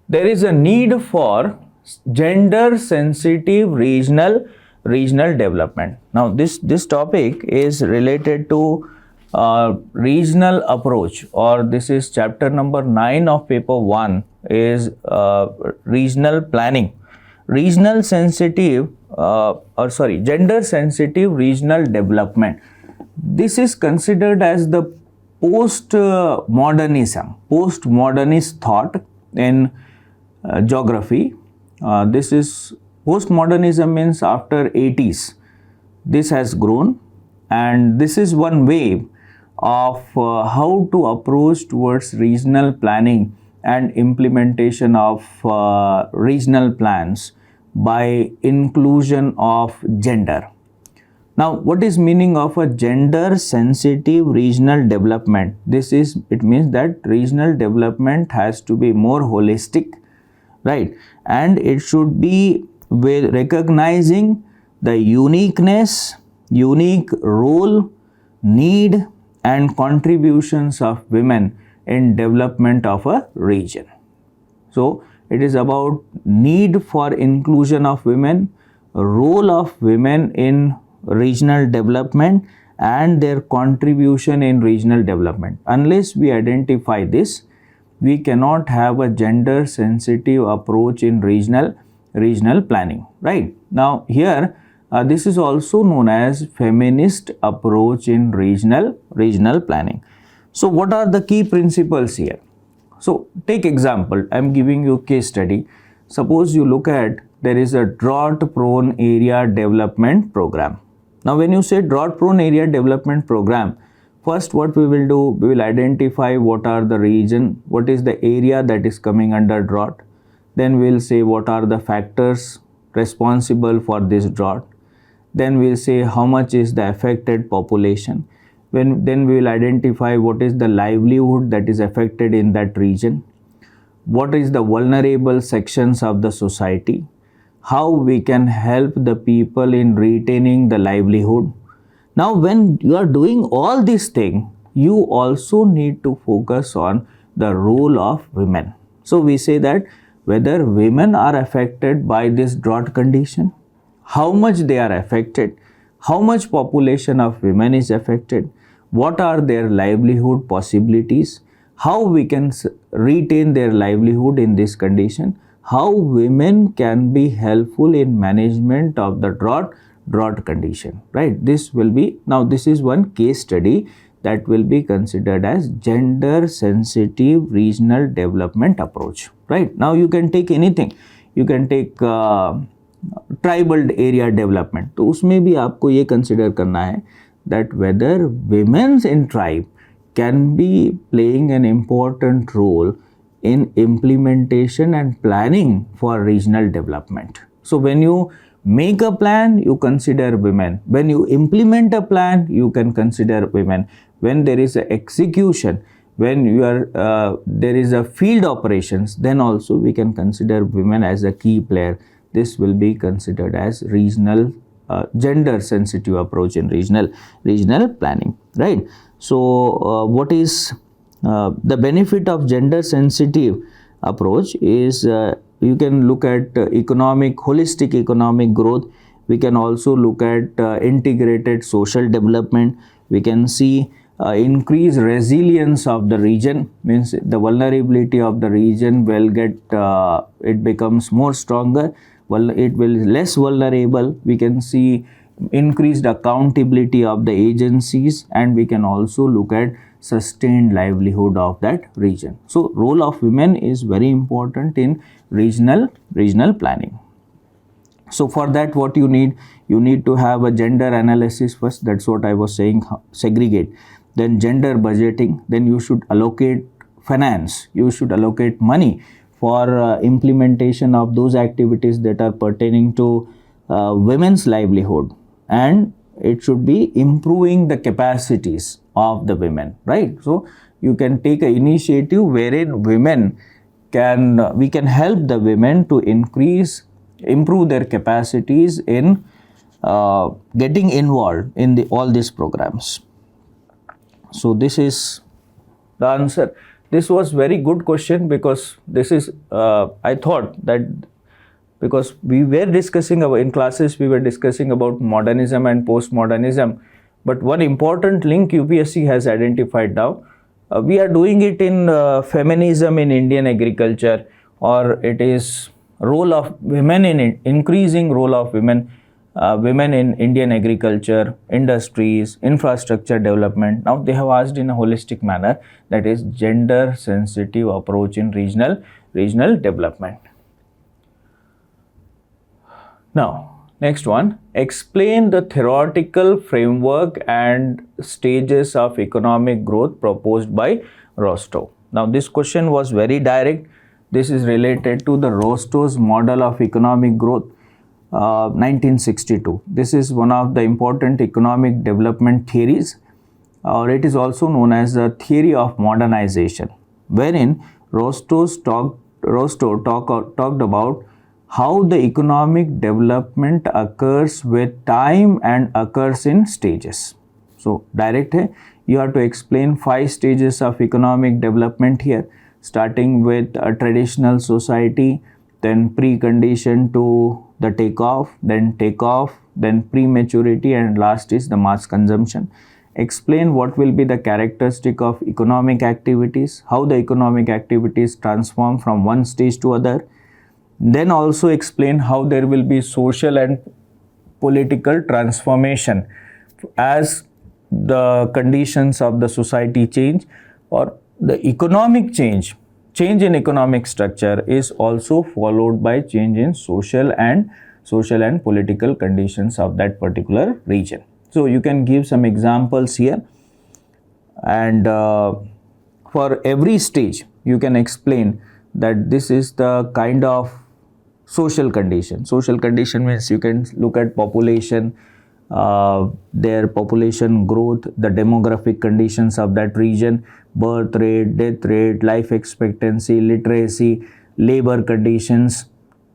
there is a need for gender sensitive regional development. Now this topic is related to regional approach, or this is chapter number 9 of paper 1 is regional planning. Gender sensitive regional development. This is considered as the postmodernist thought in geography. This is postmodernism, means after 80s this has grown, and this is one way of how to approach towards regional planning and implementation of regional plans by inclusion of gender. Now what is meaning of a gender sensitive regional development? It means that regional development has to be more holistic, right? And it should be with recognizing the uniqueness, unique role, need and contributions of women in development of a region. So It is about need for inclusion of women, role of women in regional development, and their contribution in regional development. Unless we identify this, we cannot have a gender sensitive approach in regional planning, right? Now here this is also known as feminist approach in regional planning. So what are the key principles here? So take example, I am giving you case study. Suppose you look at, there is a drought prone area development program. Now when you say drought prone area development program, first what we will do, we will identify what are the region, what is the area that is coming under drought. Then we will say what are the factors responsible for this drought. Then we will say how much is the affected population. Then we will identify what is the livelihood that is affected in that region. What is the vulnerable sections of the society. How we can help the people in retaining the livelihood. Now when you are doing all these things, you also need to focus on the role of women. So we say that whether women are affected by this drought condition, how much they are affected, how much population of women is affected, what are their livelihood possibilities, how we can retain their livelihood in this condition, how women can be helpful in management of the drought condition, right? This will be, now this is one case study that will be considered as gender sensitive regional development approach, right? Now you can take anything, you can take tribal area development, तो उसमें भी आपको ये consider करना है that whether womens in tribe can be playing an important role in implementation and planning for regional development. So when you make a plan, you consider women. When you implement a plan, you can consider women. When there is a execution, when you are there is a field operations, then also we can consider women as a key player. This will be considered as regional gender sensitive approach in regional planning, right? So what is the benefit of gender sensitive approach is you can look at holistic economic growth. We can also look at integrated social development. We can see increased resilience of the region, means the vulnerability of the region will get it becomes more stronger. Well, it will less vulnerable. We can see increased accountability of the agencies, and we can also look at sustained livelihood of that region. So role of women is very important in regional planning. So for that, what you need to have a gender analysis first. That's what I was saying, segregate. Then gender budgeting. Then you should allocate finance. You should allocate money for implementation of those activities that are pertaining to women's livelihood, and it should be improving the capacities of the women, right? So you can take an initiative wherein we can help the women to improve their capacities in getting involved in all these programs. So this is the answer. This was very good question, because this is I thought that because we were discussing in classes, we were discussing about modernism and postmodernism, but one important link UPSC has identified now. We are doing it in feminism in Indian agriculture, or it is role of women in increasing role of women in Indian agriculture, industries, infrastructure development. Now they have asked in a holistic manner, that is gender sensitive approach in regional development. Now, next one, explain the theoretical framework and stages of economic growth proposed by Rostow. Now, this question was very direct. This is related to the Rostow's model of economic growth, 1962. This is one of the important economic development theories, or it is also known as the theory of modernization, wherein Rostow talked about how the economic development occurs with time and occurs in stages. So direct hai, you have to explain 5 stages of economic development here. starting with a traditional society, then precondition to the takeoff, then prematurity, and last is the mass consumption. Explain what will be the characteristic of economic activities, how the economic activities transform from one stage to other. Then also explain how there will be social and political transformation as the conditions of the society change, or the economic change in economic structure is also followed by change in social and political conditions of that particular region. So you can give some examples here, and for every stage you can explain that this is the kind of social condition. Social condition means you can look at population, their population growth, the demographic conditions of that region, birth rate, death rate, life expectancy, literacy, labor conditions,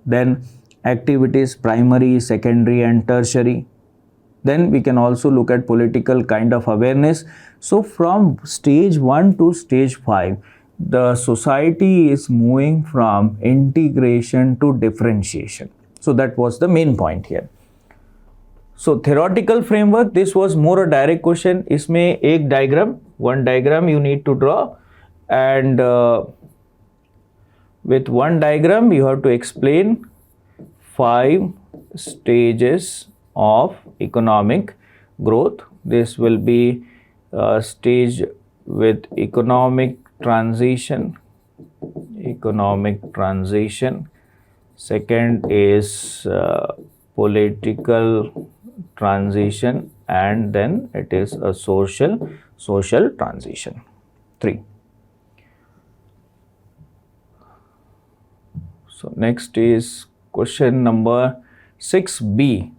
then activities, primary, secondary and tertiary. Then we can also look at political kind of awareness. So from stage 1 to stage 5, the society is moving from integration to differentiation. So that was the main point here. So theoretical framework, this was more a direct question. इसमें एक diagram, one diagram you need to draw, and with one diagram you have to explain 5 stages of economic growth. This will be stage with economic transition. Second is political transition, and then it is a social transition. 3. So next is question number 6b.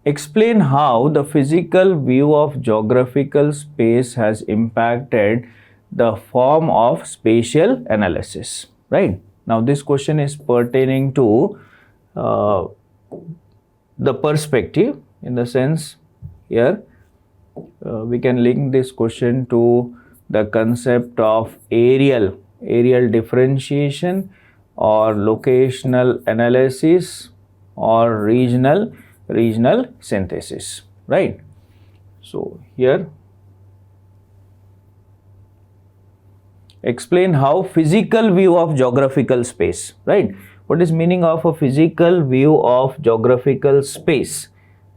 Explain how the physical view of geographical space has impacted the form of spatial analysis. Right? Now this question is pertaining to the perspective, in the sense here we can link this question to the concept of aerial differentiation, or locational analysis, or regional synthesis, right? So here explain how physical view of geographical space, right? What is meaning of a physical view of geographical space?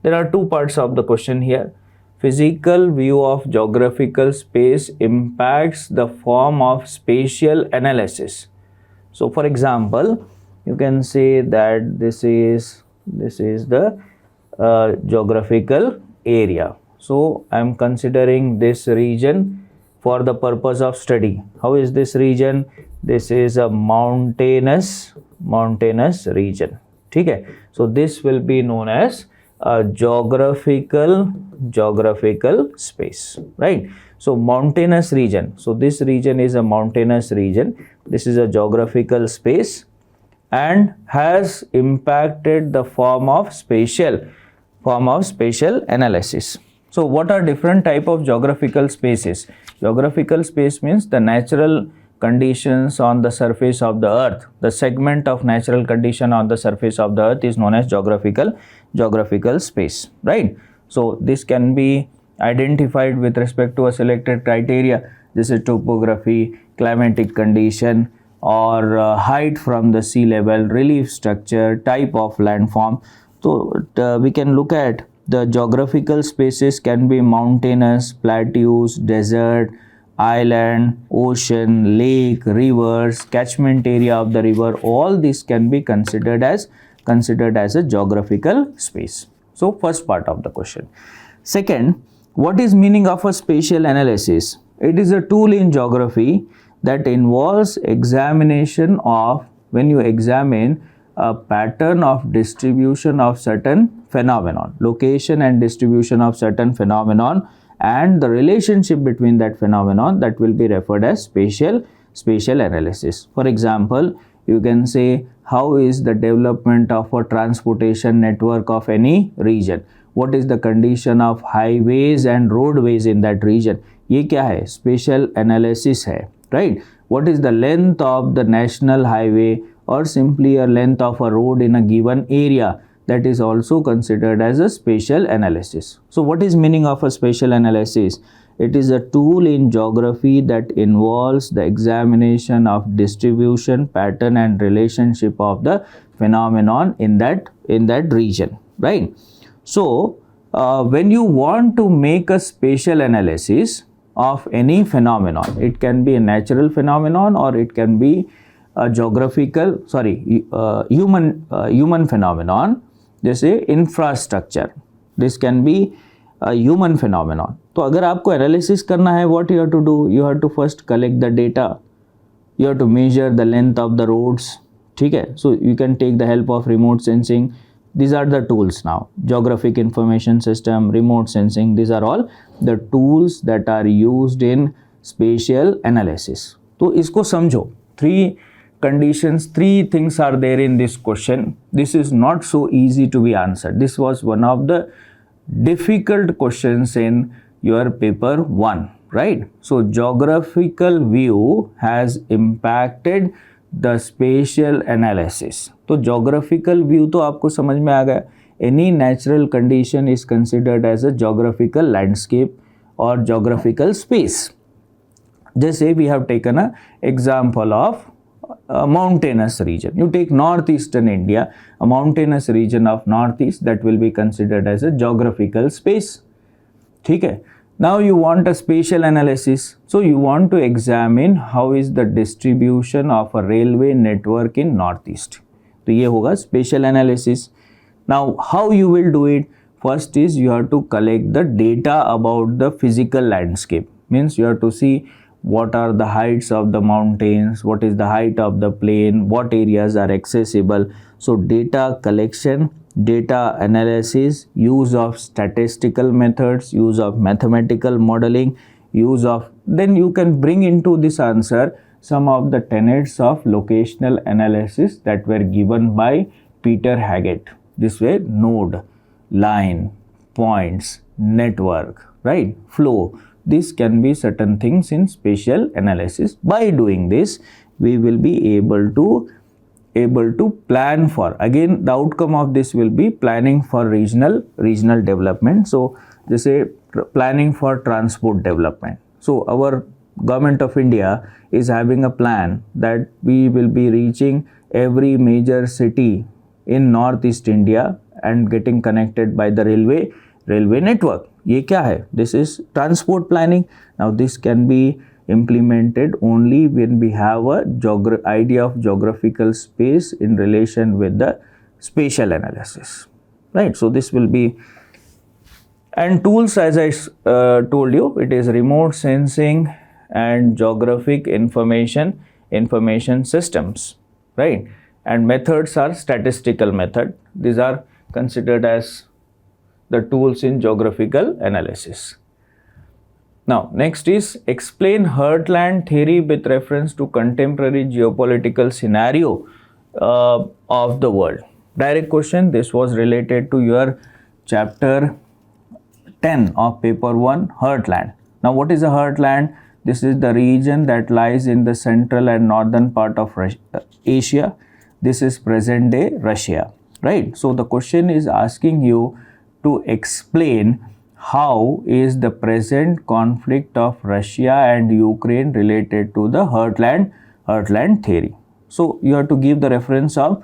There are 2 parts of the question here. Physical view of geographical space impacts the form of spatial analysis. So for example, you can say that this is the geographical area. So I am considering this region for the purpose of study. How is this region? This is a mountainous region. Okay? So this will be known as a geographical space, right? So mountainous region. So this region is a mountainous region. This is a geographical space and has impacted the form of spatial analysis. So what are different type of geographical spaces? Geographical space means the natural conditions on the surface of the earth. The segment of natural condition on the surface of the earth is known as geographical space, right? So this can be identified with respect to a selected criteria. This is topography, climatic condition, or height from the sea level, relief structure, type of landform. So we can look at the geographical spaces can be mountainous, plateaus, desert, island, ocean, lake, rivers, catchment area of the river. All this can be considered as a geographical space. So first part of the question. Second, what is meaning of a spatial analysis? It is a tool in geography that involves examination of, when you examine a pattern of distribution of certain phenomenon, location and distribution of certain phenomenon, and the relationship between that phenomenon, that will be referred as spatial analysis. For example, you can say how is the development of a transportation network of any region? What is the condition of highways and roadways in that region? ये क्या है? Spatial analysis है, right? what is the length of the national highway or simply a length of a road in a given area. That is also considered as a spatial analysis. So what is meaning of a spatial analysis? It is a tool in geography that involves the examination of distribution, pattern and relationship of the phenomenon in that region, right? So when you want to make a spatial analysis of any phenomenon, it can be a natural phenomenon or it can be a human phenomenon, जैसे infrastructure, this can be human phenomenon. तो अगर आपको analysis करना है, what you have to do, you have to first collect the data, you have to measure the length of the roads. ठीक है, so you can take the help of remote sensing. These are the tools now. Geographic information system, remote sensing, these are all the tools that are used in spatial analysis. तो इसको समझो. Three things are there in this question. This is not so easy to be answered. This was one of the difficult questions in your paper 1, right? So geographical view has impacted the spatial analysis. तो geographical view तो आपको समझ में आ गया. Any natural condition is considered as a geographical landscape or geographical space. जैसे we have taken a example of a mountainous region. You take northeastern India, a mountainous region of northeast, that will be considered as a geographical space. ठीक है. Now you want a spatial analysis. So you want to examine how is the distribution of a railway network in northeast. तो ये होगा spatial analysis. Now how you will do it? First is you have to collect the data about the physical landscape. Means you have to see what are the heights of the mountains, what is the height of the plain, what areas are accessible. So data collection, data analysis, use of statistical methods, use of mathematical modeling, then you can bring into this answer some of the tenets of locational analysis that were given by Peter Haggett. This way, node, line, points, network, right, flow. This can be certain things in spatial analysis. By doing this, we will be able to plan for, again the outcome of this will be planning for regional development. So they say planning for transport development. So our government of India is having a plan that we will be reaching every major city in northeast India and getting connected by the railway network. ये क्या है? This is transport planning. Now this can be implemented only when we have a idea of geographical space in relation with the spatial analysis, right? So this will be, and tools, as I told you, it is remote sensing and geographic information systems, right? And methods are statistical method. These are considered as the tools in geographical analysis. Now next is explain heartland theory with reference to contemporary geopolitical scenario of the world. Direct question. This was related to your chapter 10 of paper 1, heartland. Now what is a heartland? This is the region that lies in the central and northern part of Asia. This is present day Russia, right? So the question is asking you to explain how is the present conflict of Russia and Ukraine related to the heartland theory. So you have to give the reference of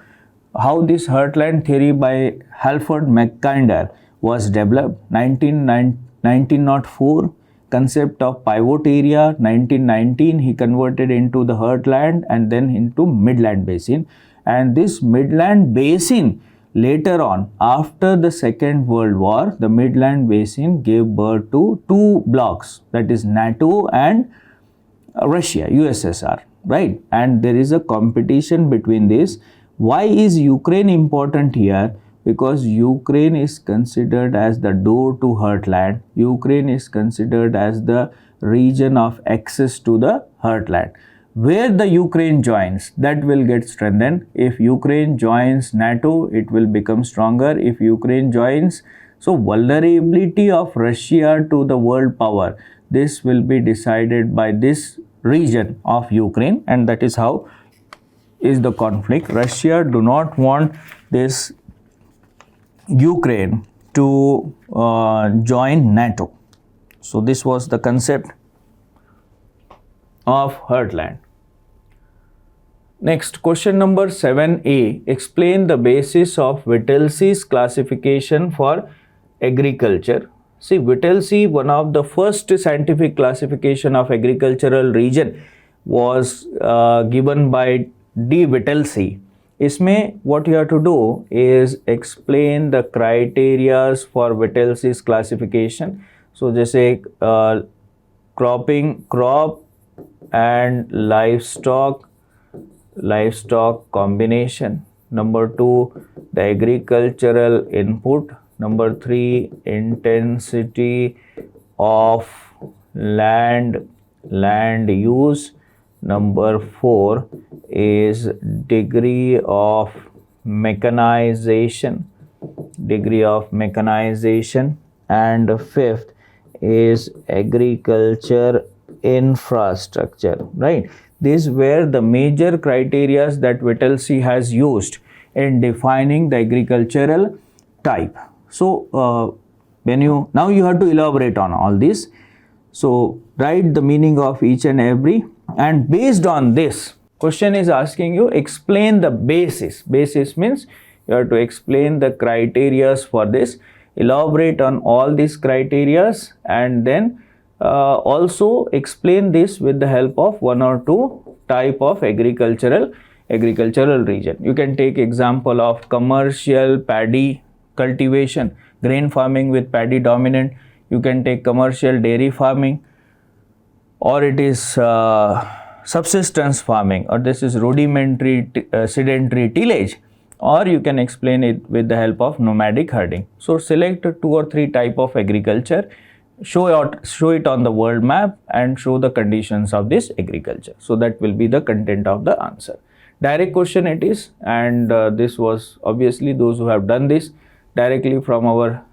how this heartland theory by Halford Mackinder was developed. 1904 concept of pivot area. 1919 he converted into the heartland and then into Midland Basin. And this Midland Basin, later on, after the Second World War, the Midland Basin gave birth to two blocks, that is NATO and Russia, USSR, right? And there is a competition between this. Why is Ukraine important here? Because Ukraine is considered as the door to heartland. Ukraine is considered as the region of access to the heartland. Where the Ukraine joins, that will get strengthened. If Ukraine joins NATO, it will become stronger. If Ukraine joins, so vulnerability of Russia to the world power, this will be decided by this region of Ukraine, and that is how is the conflict. Russia do not want this Ukraine to join NATO. So this was the concept of heartland. Next, question number 7a. Explain the basis of Whittlesey's classification for agriculture. See, Whittlesey, one of the first scientific classification of agricultural region was given by D. Whittlesey. इसमें what you have to do is explain the criteria for Whittlesey's classification. So जैसे crop and livestock combination. Number 2, the agricultural input. Number 3, intensity of land use. Number 4 is degree of mechanization, and 5th is agriculture infrastructure, right? These were the major criteria that Whittlesey has used in defining the agricultural type. So now you have to elaborate on all this. So write the meaning of each and every, and based on this, question is asking you explain the basis. Basis means you have to explain the criteria for this, elaborate on all these criteria, and then also explain this with the help of 1 or 2 type of agricultural region. You can take example of commercial paddy cultivation, grain farming with paddy dominant. You can take commercial dairy farming, or it is subsistence farming, or this is rudimentary sedentary tillage, or you can explain it with the help of nomadic herding. So select 2 or 3 type of agriculture, show it on the world map, and show the conditions of this agriculture. So that will be the content of the answer. Direct question it is, and this was obviously those who have done this directly from our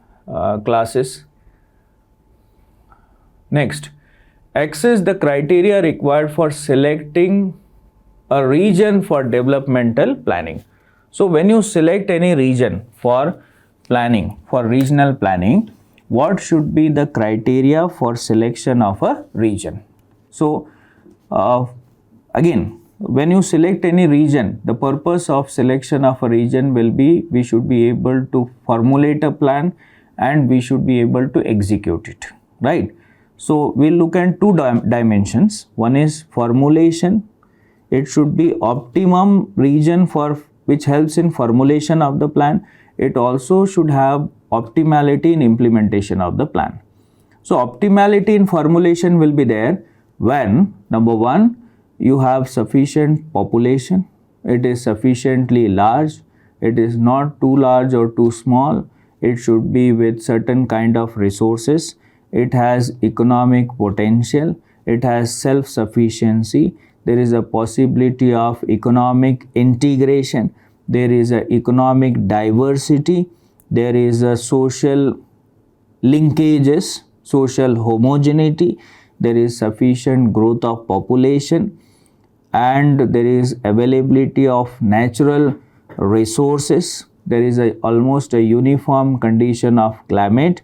classes. Next, access the criteria required for selecting a region for developmental planning. So when you select any region for planning, for regional planning, what should be the criteria for selection of a region? So again, when you select any region, the purpose of selection of a region will be we should be able to formulate a plan and we should be able to execute it, right? So we'll look at 2 dimensions. One is formulation. It should be optimum region for which helps in formulation of the plan. It also should have optimality in implementation of the plan. So optimality in formulation will be there when, number 1, you have sufficient population, it is sufficiently large, it is not too large or too small, it should be with certain kind of resources, it has economic potential, it has self-sufficiency, there is a possibility of economic integration, there is a economic diversity, there is a social linkages, social homogeneity, there is sufficient growth of population, and there is availability of natural resources, there is almost a uniform condition of climate,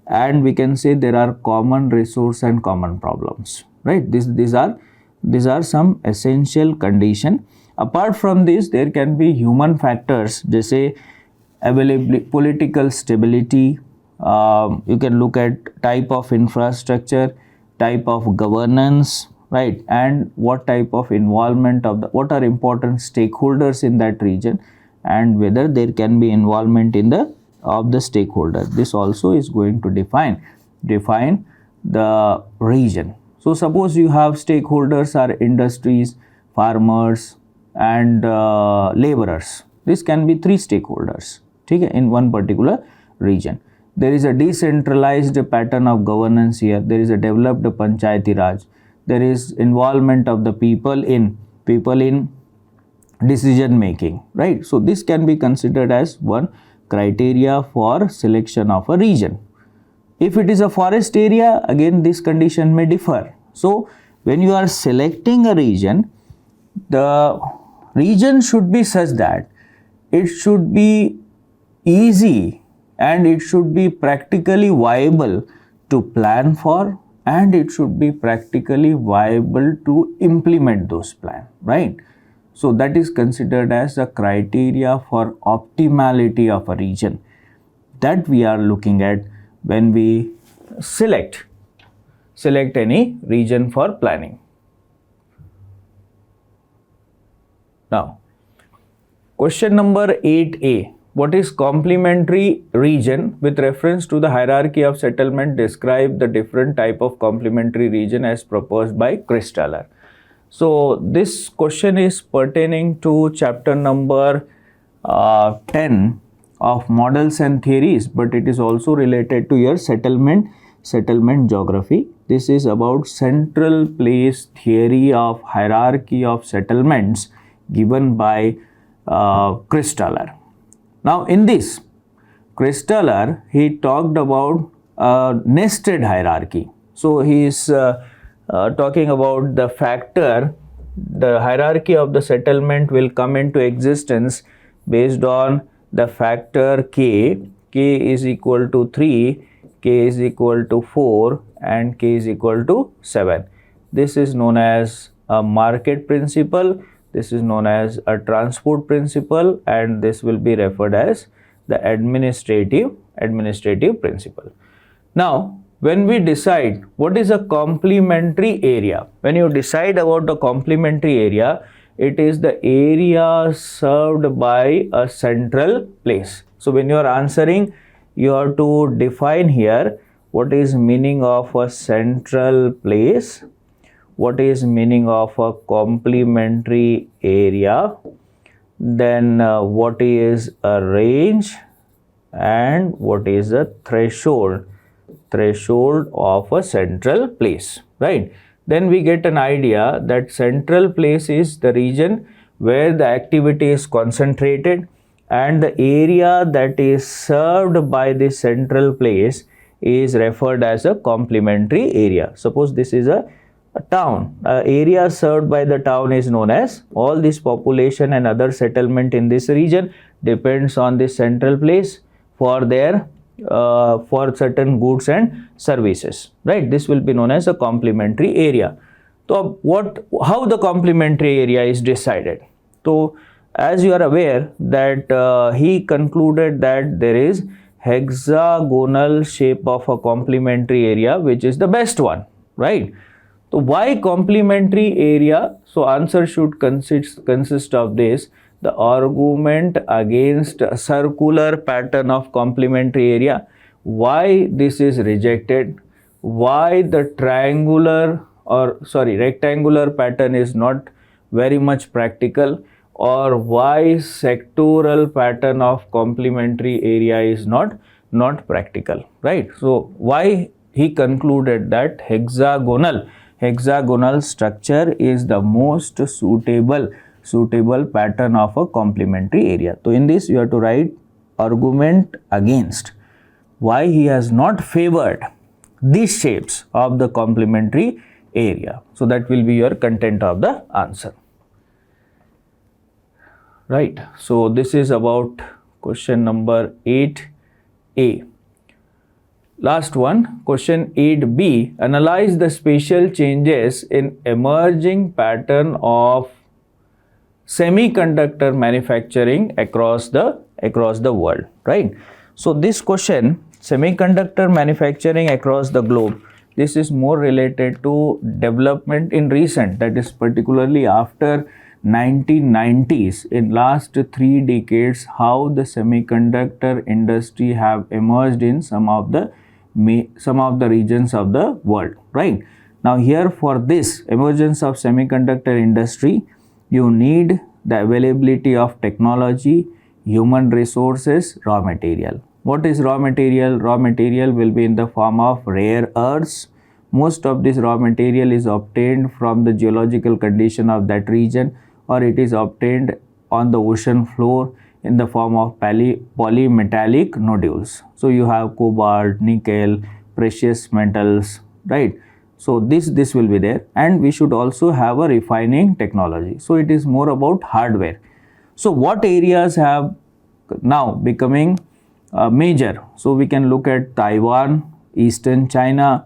and we can say there are common resource and common problems, right? These are some essential condition. Apart from this, there can be human factors, जैसे availability, political stability, you can look at type of infrastructure, type of governance, right, and what type of involvement of what are important stakeholders in that region, and whether there can be involvement in of the stakeholder. This also is going to define the region. So suppose you have stakeholders are industries, farmers, and laborers. This can be 3 stakeholders, okay, in one particular region. There is a decentralized pattern of governance here. There is a developed panchayati raj. There is involvement of the people in decision making, right? So this can be considered as one criteria for selection of a region. If it is a forest area, again this condition may differ. So when you are selecting a region, the region should be such that it should be easy and it should be practically viable to plan for, and it should be practically viable to implement those plans, right? So that is considered as a criteria for optimality of a region that we are looking at when we select any region for planning. Now, question number 8a. What is complementary region? With reference to the hierarchy of settlement, describe the different type of complementary region as proposed by Christaller. So this question is pertaining to chapter number 10 of models and theories, but it is also related to your settlement geography. This is about central place theory of hierarchy of settlements given by Christaller. Now in this, Christaller, he talked about nested hierarchy. So he is talking about the factor, the hierarchy of the settlement will come into existence based on the factor k is equal to 3, k is equal to 4 and k is equal to 7. This is known as a market principle, this is known as a transport principle, and this will be referred as the administrative principle. Now, when we decide what is a complementary area, when you decide about the complementary area, it is the area served by a central place. So when you are answering, you have to define here what is meaning of a central place, what is meaning of a complementary area, then what is a range and what is a threshold of a central place, right? Then we get an idea that central place is the region where the activity is concentrated, and the area that is served by the central place is referred as a complementary area. Suppose this is a town, area served by the town is known as, all this population and other settlement in this region depends on the central place for their for certain goods and services, right? This will be known as a complementary area. So how the complementary area is decided? So as you are aware that he concluded that there is hexagonal shape of a complementary area which is the best one, right? So why complementary area? So answer should consist of this: the argument against a circular pattern of complementary area, why this is rejected, why the rectangular pattern is not very much practical, or why sectoral pattern of complementary area is not practical, right? So why he concluded that hexagonal structure is the most suitable pattern of a complementary area. So in this you have to write argument against, why he has not favored these shapes of the complementary area. So that will be your content of the answer, right? So this is about question number 8a. Last one, question 8b. Analyze the spatial changes in emerging pattern of semiconductor manufacturing across the world, right? So this question, semiconductor manufacturing across the globe, this is more related to development in recent, that is particularly after 1990s, in last 3 decades, how the semiconductor industry have emerged in some of the regions of the world, right? Now here, for this emergence of semiconductor industry, you need the availability of technology, human resources, raw material. What is raw material? Raw material will be in the form of rare earths. Most of this raw material is obtained from the geological condition of that region, or it is obtained on the ocean floor in the form of polymetallic nodules. So you have cobalt, nickel, precious metals, right? So this will be there, and we should also have a refining technology. So it is more about hardware. So what areas have now becoming major? So we can look at Taiwan, Eastern China,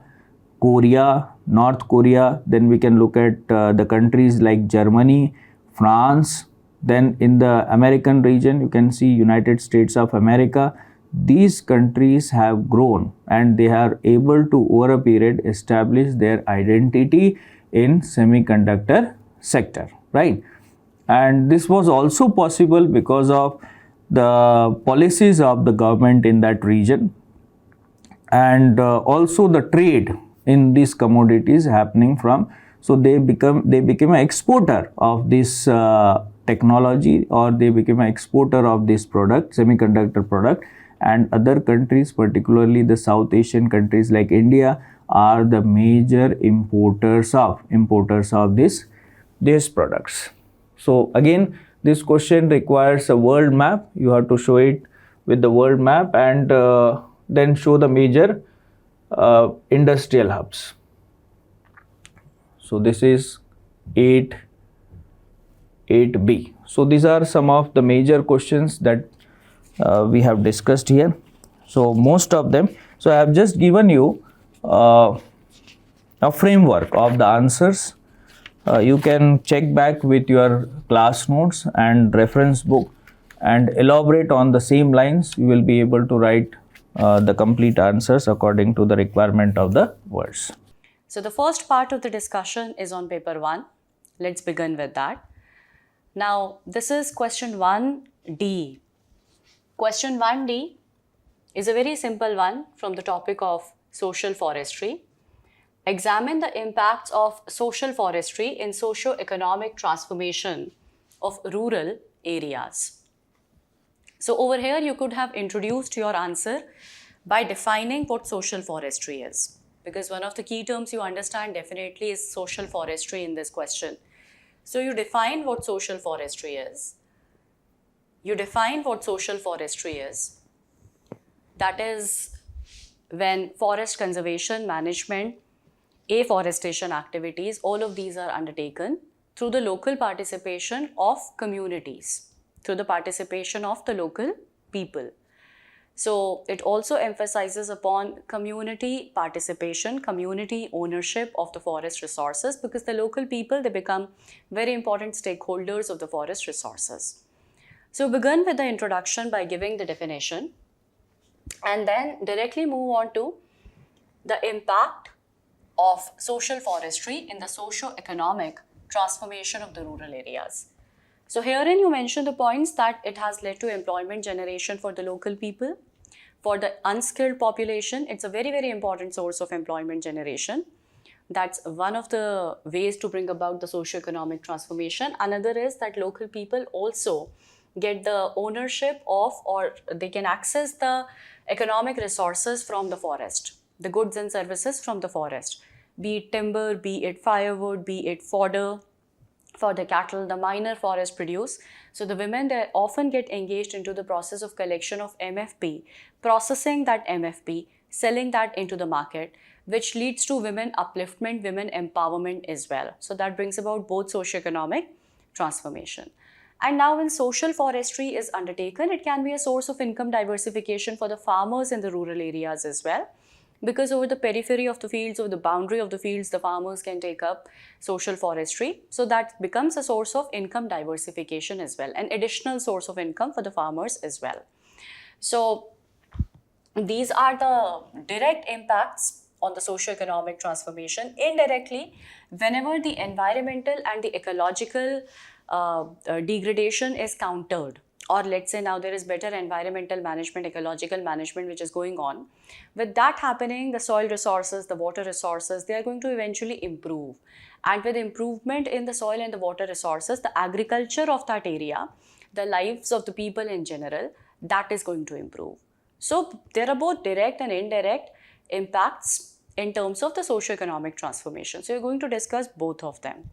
Korea, North Korea. Then we can look at the countries like Germany, France. Then in the American region, you can see United States of America. These countries have grown and they are able to over a period establish their identity in semiconductor sector, right? And this was also possible because of the policies of the government in that region, and also the trade in these commodities happening from, so they became an exporter of this technology, or they became an exporter of this product, semiconductor product. And other countries, particularly the South Asian countries like India, are the major importers of these products. So again, this question requires a world map. You have to show it with the world map, and then show the major industrial hubs. So this is 8b. So these are some of the major questions that we have discussed here. So most of them, so I have just given you a framework of the answers. You can check back with your class notes and reference book and elaborate on the same lines. You will be able to write the complete answers according to the requirement of the words. So the first part of the discussion is on paper 1. Let's begin with that. Now this is question 1D. Question 1D is a very simple one from the topic of social forestry. Examine the impacts of social forestry in socio-economic transformation of rural areas. So over here you could have introduced your answer by defining what social forestry is, because one of the key terms you understand definitely is social forestry in this question. So you define what social forestry is. That is when forest conservation, management, afforestation activities, all of these are undertaken through the local participation of communities, through the participation of the local people. So it also emphasizes upon community participation, community ownership of the forest resources, because the local people, they become very important stakeholders of the forest resources. So begin with the introduction by giving the definition, and then directly move on to the impact of social forestry in the socio-economic transformation of the rural areas. So herein you mention the points that it has led to employment generation for the local people. For the unskilled population, it's a very, very important source of employment generation. That's one of the ways to bring about the socio-economic transformation. Another is that local people also get the ownership of, or they can access the economic resources from the forest, the goods and services from the forest, be it timber, be it firewood, be it fodder for the cattle, the minor forest produce. So the women, they often get engaged into the process of collection of MFP, processing that MFP, selling that into the market, which leads to women upliftment, women empowerment as well. So that brings about both socioeconomic transformation. And now when social forestry is undertaken, it can be a source of income diversification for the farmers in the rural areas as well. Because over the periphery of the fields, over the boundary of the fields, the farmers can take up social forestry. So that becomes a source of income diversification as well, an additional source of income for the farmers as well. So these are the direct impacts on the socio-economic transformation. Indirectly, whenever the environmental and the ecological degradation is countered, or let's say now there is better environmental management, ecological management which is going on. With that happening, the soil resources, the water resources, they are going to eventually improve. And with improvement in the soil and the water resources, the agriculture of that area, the lives of the people in general, that is going to improve. So there are both direct and indirect impacts in terms of the socio-economic transformation. So you're going to discuss both of them.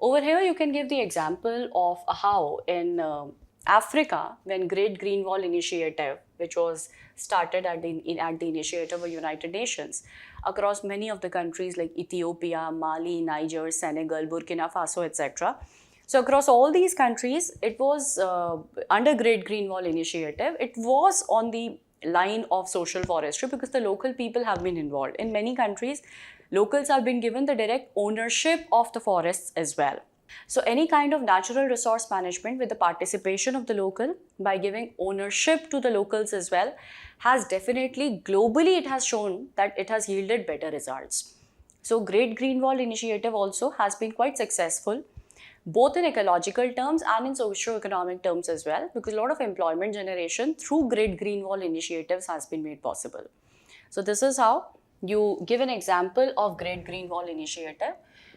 Over here, you can give the example of how in Africa, when Great Green Wall Initiative, which was started at the initiative of United Nations across many of the countries like Ethiopia, Mali, Niger, Senegal, Burkina Faso, etc. So across all these countries, it was under Great Green Wall Initiative, it was on the line of social forestry because the local people have been involved. In many countries, locals have been given the direct ownership of the forests as well. So any kind of natural resource management with the participation of the local by giving ownership to the locals as well has definitely, globally it has shown that it has yielded better results. So Great Green Wall Initiative also has been quite successful both in ecological terms and in socio-economic terms as well, because a lot of employment generation through Great Green Wall initiatives has been made possible. So this is how you give an example of Great Green Wall Initiative.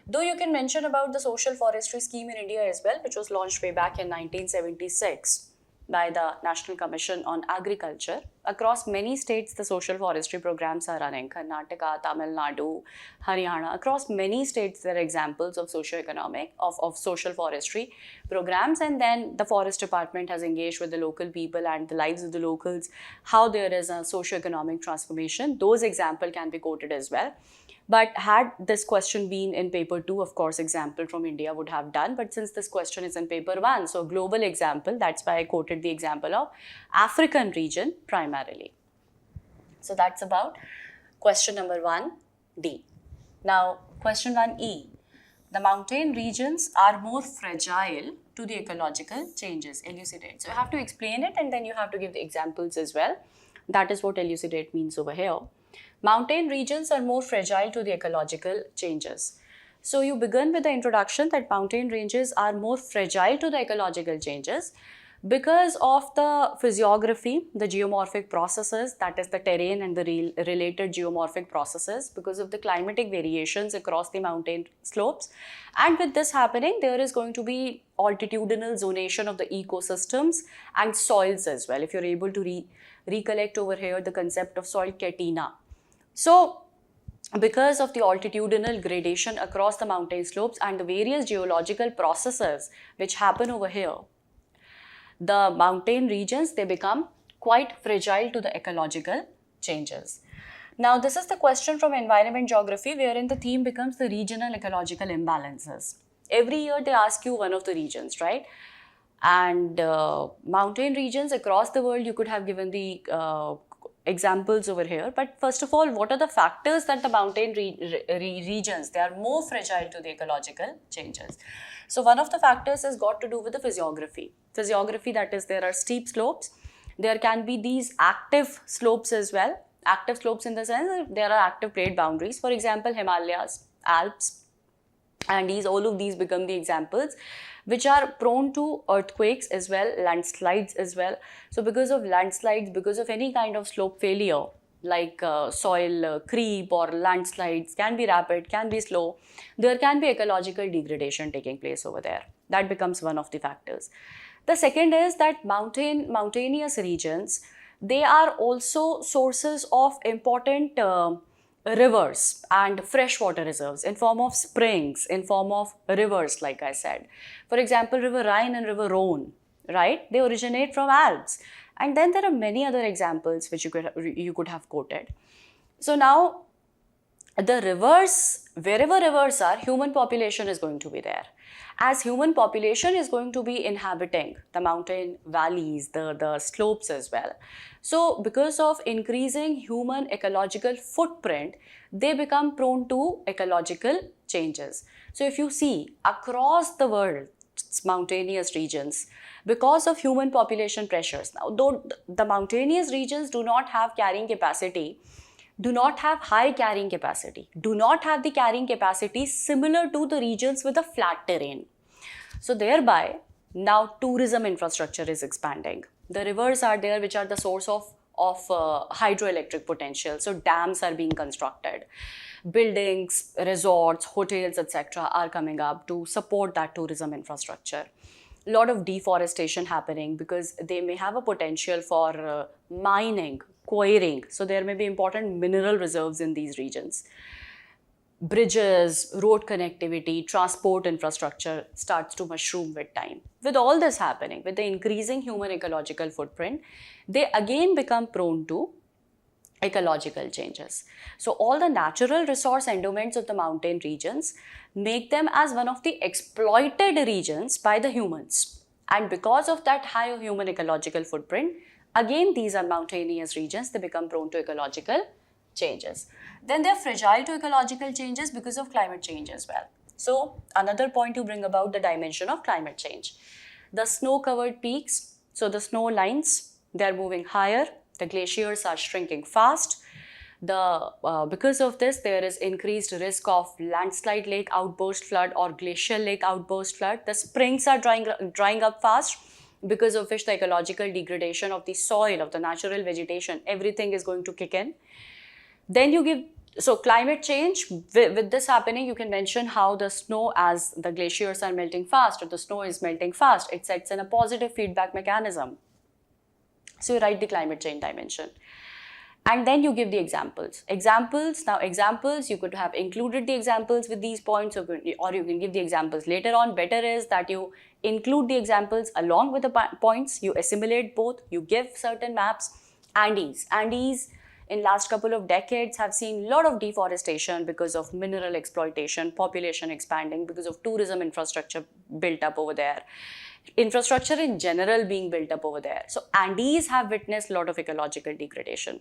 Though you can mention about the social forestry scheme in India as well, which was launched way back in 1976 by the National Commission on Agriculture. Across many states, the social forestry programs are running. Karnataka, Tamil Nadu, Haryana. Across many states, there are examples of socio-economic, of social forestry programs. And then the forest department has engaged with the local people and the lives of the locals, how there is a socio-economic transformation. Those examples can be quoted as well. But had this question been in paper 2, of course, example from India would have done. But since this question is in paper 1, so global example, that's why I quoted the example of African region primarily. So that's about question number 1D. Now, question 1E. The mountain regions are more fragile to the ecological changes. Elucidate. So you have to explain it and then you have to give the examples as well. That is what elucidate means over here. Mountain regions are more fragile to the ecological changes. So you begin with the introduction that mountain ranges are more fragile to the ecological changes because of the physiography, the geomorphic processes, that is the terrain and the related geomorphic processes, because of the climatic variations across the mountain slopes. And with this happening, there is going to be altitudinal zonation of the ecosystems and soils as well. If you're able to recollect over here the concept of soil katina. So, because of the altitudinal gradation across the mountain slopes and the various geological processes which happen over here, the mountain regions, they become quite fragile to the ecological changes. Now, this is the question from environment geography wherein the theme becomes the regional ecological imbalances. Every year they ask you one of the regions, right? And mountain regions across the world, you could have given the examples over here. But first of all, what are the factors that the mountain regions, they are more fragile to the ecological changes? So one of the factors has got to do with the physiography. Physiography, that is, there are steep slopes. There can be these active slopes as well. Active slopes in the sense that there are active plate boundaries. For example, Himalayas, Alps, and all of these become the examples which are prone to earthquakes as well, landslides as well. So because of landslides, because of any kind of slope failure, like soil creep or landslides, can be rapid, can be slow, there can be ecological degradation taking place over there. That becomes one of the factors. The second is that mountainous regions, they are also sources of important rivers and freshwater reserves in form of springs, in form of rivers, like I said. For example, River Rhine and River Rhone, right? They originate from Alps. And then there are many other examples which you could have quoted. So now, the rivers, wherever rivers are, human population is going to be there. As human population is going to be inhabiting the mountain valleys, the slopes as well. So because of increasing human ecological footprint, they become prone to ecological changes. So if you see across the world, mountainous regions, because of human population pressures, now though the mountainous regions do not have carrying capacity, do not have high carrying capacity, do not have the carrying capacity similar to the regions with a flat terrain. So thereby, now tourism infrastructure is expanding. The rivers are there which are the source of hydroelectric potential. So dams are being constructed. Buildings, resorts, hotels, etc. are coming up to support that tourism infrastructure. A lot of deforestation happening because they may have a potential for mining, quarrying. So there may be important mineral reserves in these regions. bridges, road connectivity, transport infrastructure starts to mushroom with time. With all this happening, with the increasing human ecological footprint, they again become prone to ecological changes. So all the natural resource endowments of the mountain regions make them as one of the exploited regions by the humans. And because of that high human ecological footprint, again these are mountainous regions, they become prone to ecological changes. Then they're fragile to ecological changes because of climate change as well. So another point to bring about the dimension of climate change. The snow-covered peaks, so the snow lines, they're moving higher, the glaciers are shrinking fast. Because of this, there is increased risk of landslide lake outburst flood or glacial lake outburst flood. The springs are drying up fast, because of which the ecological degradation of the soil, of the natural vegetation, everything is going to kick in. Then so climate change, with this happening, you can mention how the snow, as the glaciers are melting fast or the snow is melting fast, it sets in a positive feedback mechanism. So you write the climate change dimension. And then you give the examples. Now examples, you could have included the examples with these points, or you can give the examples later on. Better is that you include the examples along with the points, you assimilate both, you give certain maps. Andes in last couple of decades have seen a lot of deforestation because of mineral exploitation, population expanding, because of tourism infrastructure built up over there. Infrastructure in general being built up over there. So Andes have witnessed a lot of ecological degradation.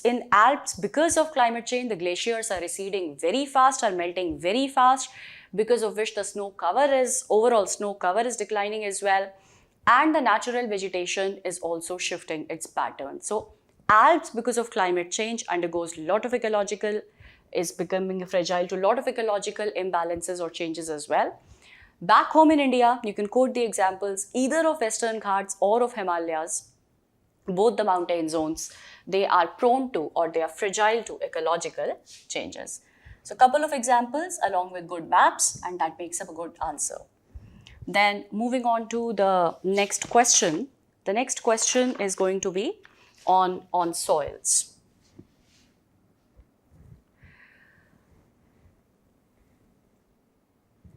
In Alps, because of climate change, the glaciers are receding very fast, are melting very fast, because of which the overall snow cover is declining as well. And the natural vegetation is also shifting its pattern. So Alps, because of climate change, undergoes a lot of is becoming fragile to a lot of ecological imbalances or changes as well. Back home in India, you can quote the examples either of Western Ghats or of Himalayas, both the mountain zones. They are prone to, or they are fragile to, ecological changes. So a couple of examples along with good maps, and that makes up a good answer. Then moving on to the next question. The next question is going to be on soils.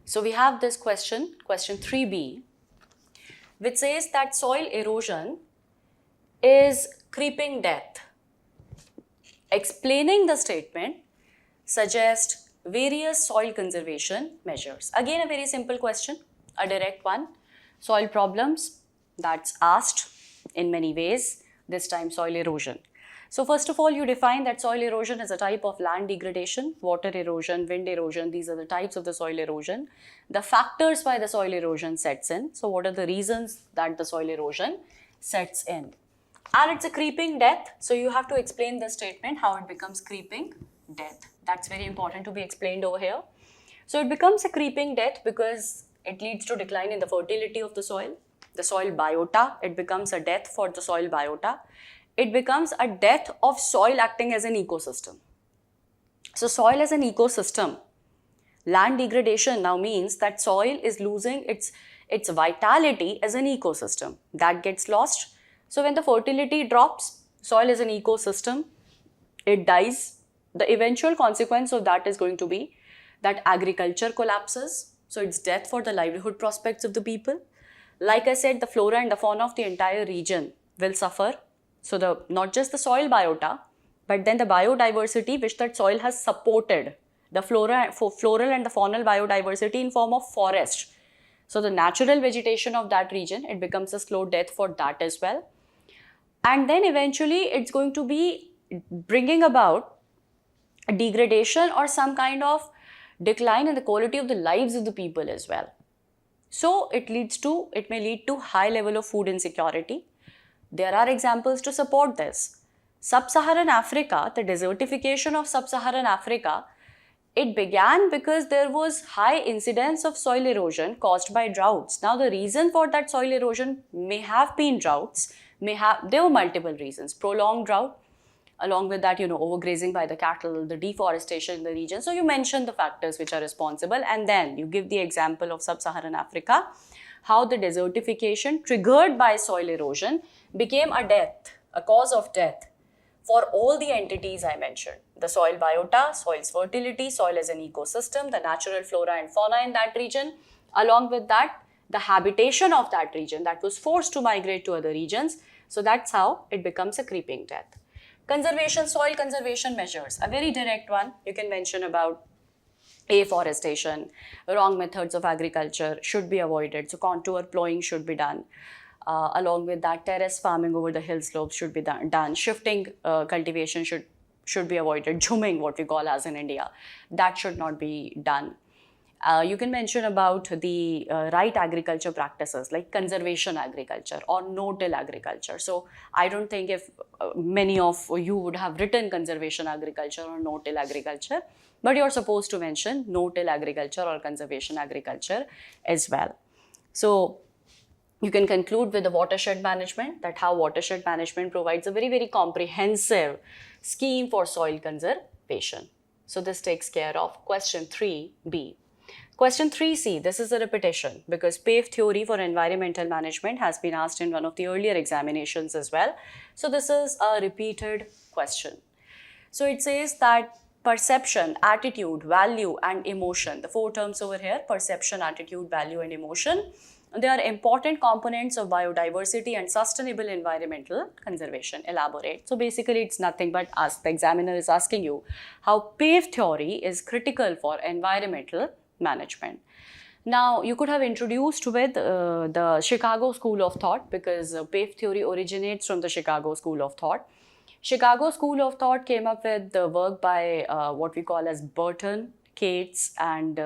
So we have this question 3b, which says that soil erosion is creeping death. Explaining the statement, suggest various soil conservation measures. Again, a very simple question, a direct one. Soil problems, that's asked in many ways, this time soil erosion. So first of all, you define that soil erosion is a type of land degradation, water erosion, wind erosion. These are the types of the soil erosion. The factors why the soil erosion sets in. So what are the reasons that the soil erosion sets in? And it's a creeping death. So you have to explain the statement, how it becomes creeping death. That's very important to be explained over here. So it becomes a creeping death because it leads to decline in the fertility of the soil biota. It becomes a death for the soil biota. It becomes a death of soil acting as an ecosystem. So soil as an ecosystem, land degradation now means that soil is losing its vitality as an ecosystem. That gets lost. So when the fertility drops, soil as an ecosystem, it dies. The eventual consequence of that is going to be that agriculture collapses. So it's death for the livelihood prospects of the people. Like I said, the flora and the fauna of the entire region will suffer. So not just the soil biota, but then the biodiversity which that soil has supported, the floral and the faunal biodiversity in form of forest. So the natural vegetation of that region, it becomes a slow death for that as well. And then eventually it's going to be bringing about a degradation or some kind of decline in the quality of the lives of the people as well. So it may lead to high level of food insecurity. There are examples to support this. Sub-Saharan Africa, the desertification of Sub-Saharan Africa, it began because there was high incidence of soil erosion caused by droughts. Now the reason for that soil erosion may have been droughts, there were multiple reasons. Prolonged drought, along with that, overgrazing by the cattle, the deforestation in the region. So you mention the factors which are responsible, and then you give the example of Sub-Saharan Africa, how the desertification triggered by soil erosion became a cause of death for all the entities I mentioned, the soil biota, soil's fertility, soil as an ecosystem, the natural flora and fauna in that region, along with that, the habitation of that region that was forced to migrate to other regions. So that's how it becomes a creeping death. Conservation, soil conservation measures, a very direct one. You can mention about afforestation, wrong methods of agriculture should be avoided. So contour plowing should be done. Along with that, terrace farming over the hill slopes should be done. Shifting cultivation should be avoided. Jhumming, what we call as in India, that should not be done. You can mention about the right agriculture practices like conservation agriculture or no-till agriculture. So I don't think if many of you would have written conservation agriculture or no-till agriculture, but you're supposed to mention no-till agriculture or conservation agriculture as well. So you can conclude with the watershed management, that how watershed management provides a very, very comprehensive scheme for soil conservation. So this takes care of question 3B. Question 3C, this is a repetition because PAVE theory for environmental management has been asked in one of the earlier examinations as well. So this is a repeated question. So it says that perception, attitude, value and emotion, the four terms over here, perception, attitude, value and emotion, they are important components of biodiversity and sustainable environmental conservation. Elaborate. So basically it's nothing but the examiner is asking you how PAVE theory is critical for environmental management. Now you could have introduced with the Chicago school of thought because PAVE theory originates from the Chicago school of thought. Chicago school of thought came up with the work by what we call as Burton, Cates and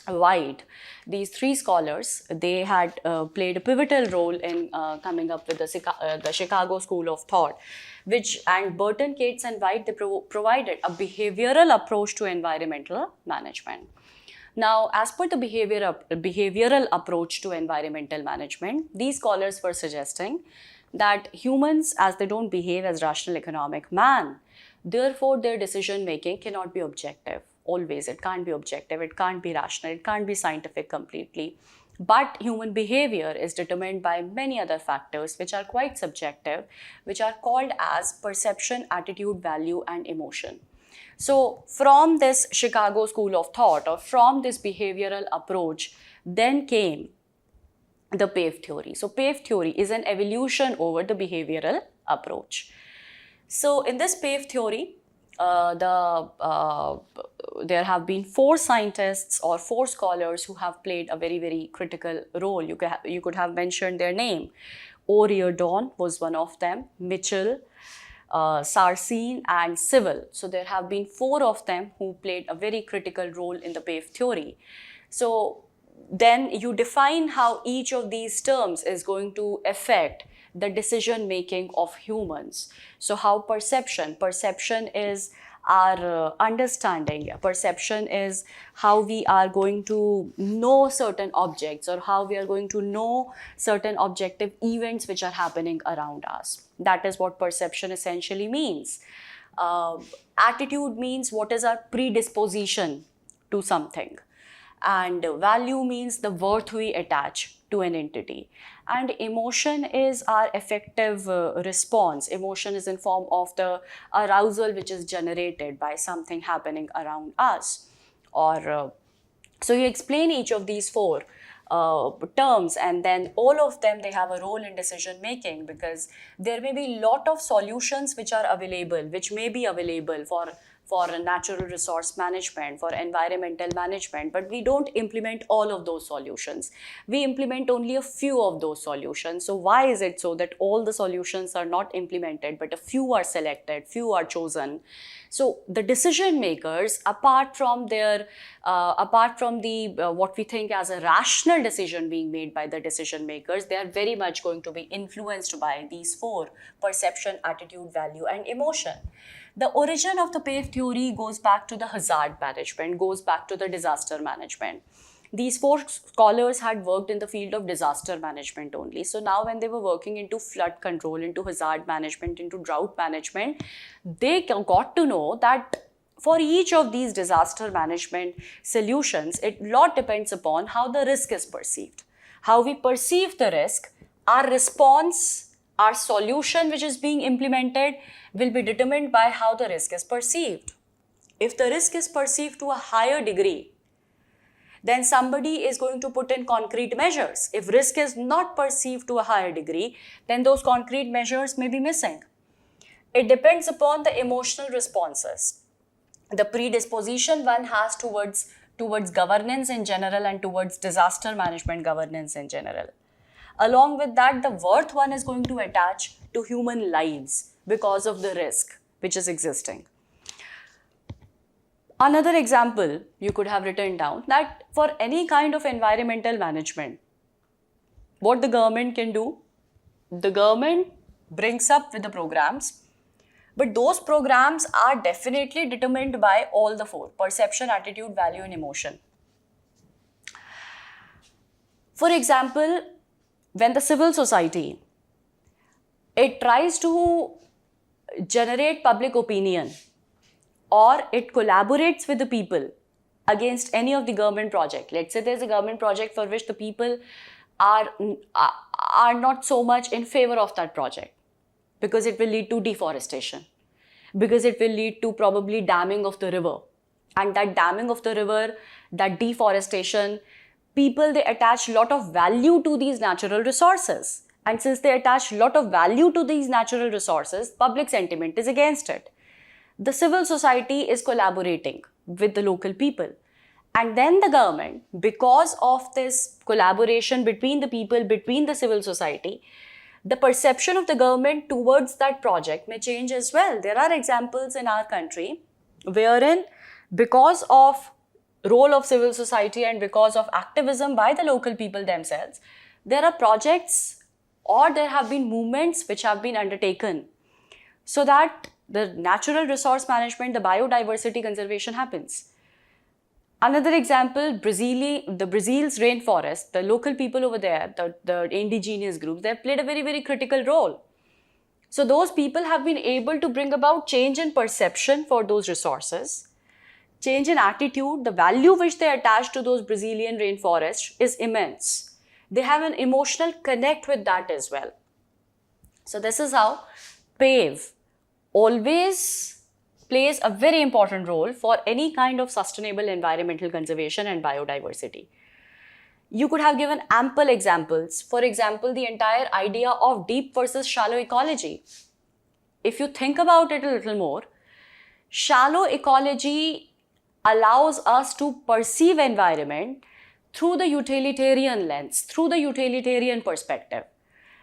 White. These three scholars, they had played a pivotal role in coming up with the Chicago school of thought, and Burton, Cates and White, they provided a behavioral approach to environmental management. Now, as per the behavioral approach to environmental management, these scholars were suggesting that humans, as they don't behave as rational economic man, therefore their decision making cannot be objective. Always, it can't be objective, it can't be rational, it can't be scientific completely. But human behavior is determined by many other factors which are quite subjective, which are called as perception, attitude, value, and emotion. So from this Chicago school of thought or from this behavioral approach, then came the PAVE theory. So PAVE theory is an evolution over the behavioral approach. So in this PAVE theory, there have been four scientists or four scholars who have played a very, very critical role. You could have mentioned their name. O'Riordan was one of them, Mitchell, Sarcine and Civil. So there have been four of them who played a very critical role in the PAVE theory. So then you define how each of these terms is going to affect the decision making of humans. So how perception is our understanding. Perception is how we are going to know certain objects or how we are going to know certain objective events which are happening around us. That is what perception essentially means. Attitude means what is our predisposition to something. And value means the worth we attach to an entity. And emotion is our affective response. Emotion is in form of the arousal which is generated by something happening around us. So you explain each of these four terms, and then all of them, they have a role in decision making, because there may be a lot of solutions which are available, which may be available for natural resource management, for environmental management, but we don't implement all of those solutions. We implement only a few of those solutions. So why is it so that all the solutions are not implemented, but a few are selected, few are chosen? So the decision makers, apart from the what we think as a rational decision being made by the decision makers, they are very much going to be influenced by these four: perception, attitude, value, and emotion. The origin of the PAVE theory goes back to the hazard management, goes back to the disaster management. These four scholars had worked in the field of disaster management only. So now when they were working into flood control, into hazard management, into drought management, they got to know that for each of these disaster management solutions, a lot depends upon how the risk is perceived. How we perceive the risk, our response Our solution which is being implemented will be determined by how the risk is perceived. If the risk is perceived to a higher degree, then somebody is going to put in concrete measures. If risk is not perceived to a higher degree, then those concrete measures may be missing. It depends upon the emotional responses, the predisposition one has towards governance in general and towards disaster management governance in general. Along with that, the worth one is going to attach to human lives because of the risk which is existing. Another example you could have written down that for any kind of environmental management, what the government can do, the government brings up with the programs, but those programs are definitely determined by all the four: perception, attitude, value, and emotion. For example, when the civil society, it tries to generate public opinion or it collaborates with the people against any of the government project. Let's say there's a government project for which the people are not so much in favor of that project because it will lead to deforestation, because it will lead to probably damming of the river. And that damming of the river, that deforestation, people, they attach a lot of value to these natural resources. And since they attach a lot of value to these natural resources, public sentiment is against it. The civil society is collaborating with the local people. And then the government, because of this collaboration between the people, between the civil society, the perception of the government towards that project may change as well. There are examples in our country wherein, because of role of civil society and because of activism by the local people themselves, there are projects or there have been movements which have been undertaken so that the natural resource management, the biodiversity conservation happens. Another example, the Brazil's rainforest, the local people over there, the indigenous groups, they have played a very, very critical role. So those people have been able to bring about change in perception for those resources, change in attitude. The value which they attach to those Brazilian rainforests is immense. They have an emotional connect with that as well. So this is how PAVE always plays a very important role for any kind of sustainable environmental conservation and biodiversity. You could have given ample examples. For example, the entire idea of deep versus shallow ecology. If you think about it a little more, shallow ecology allows us to perceive environment through the utilitarian lens, through the utilitarian perspective.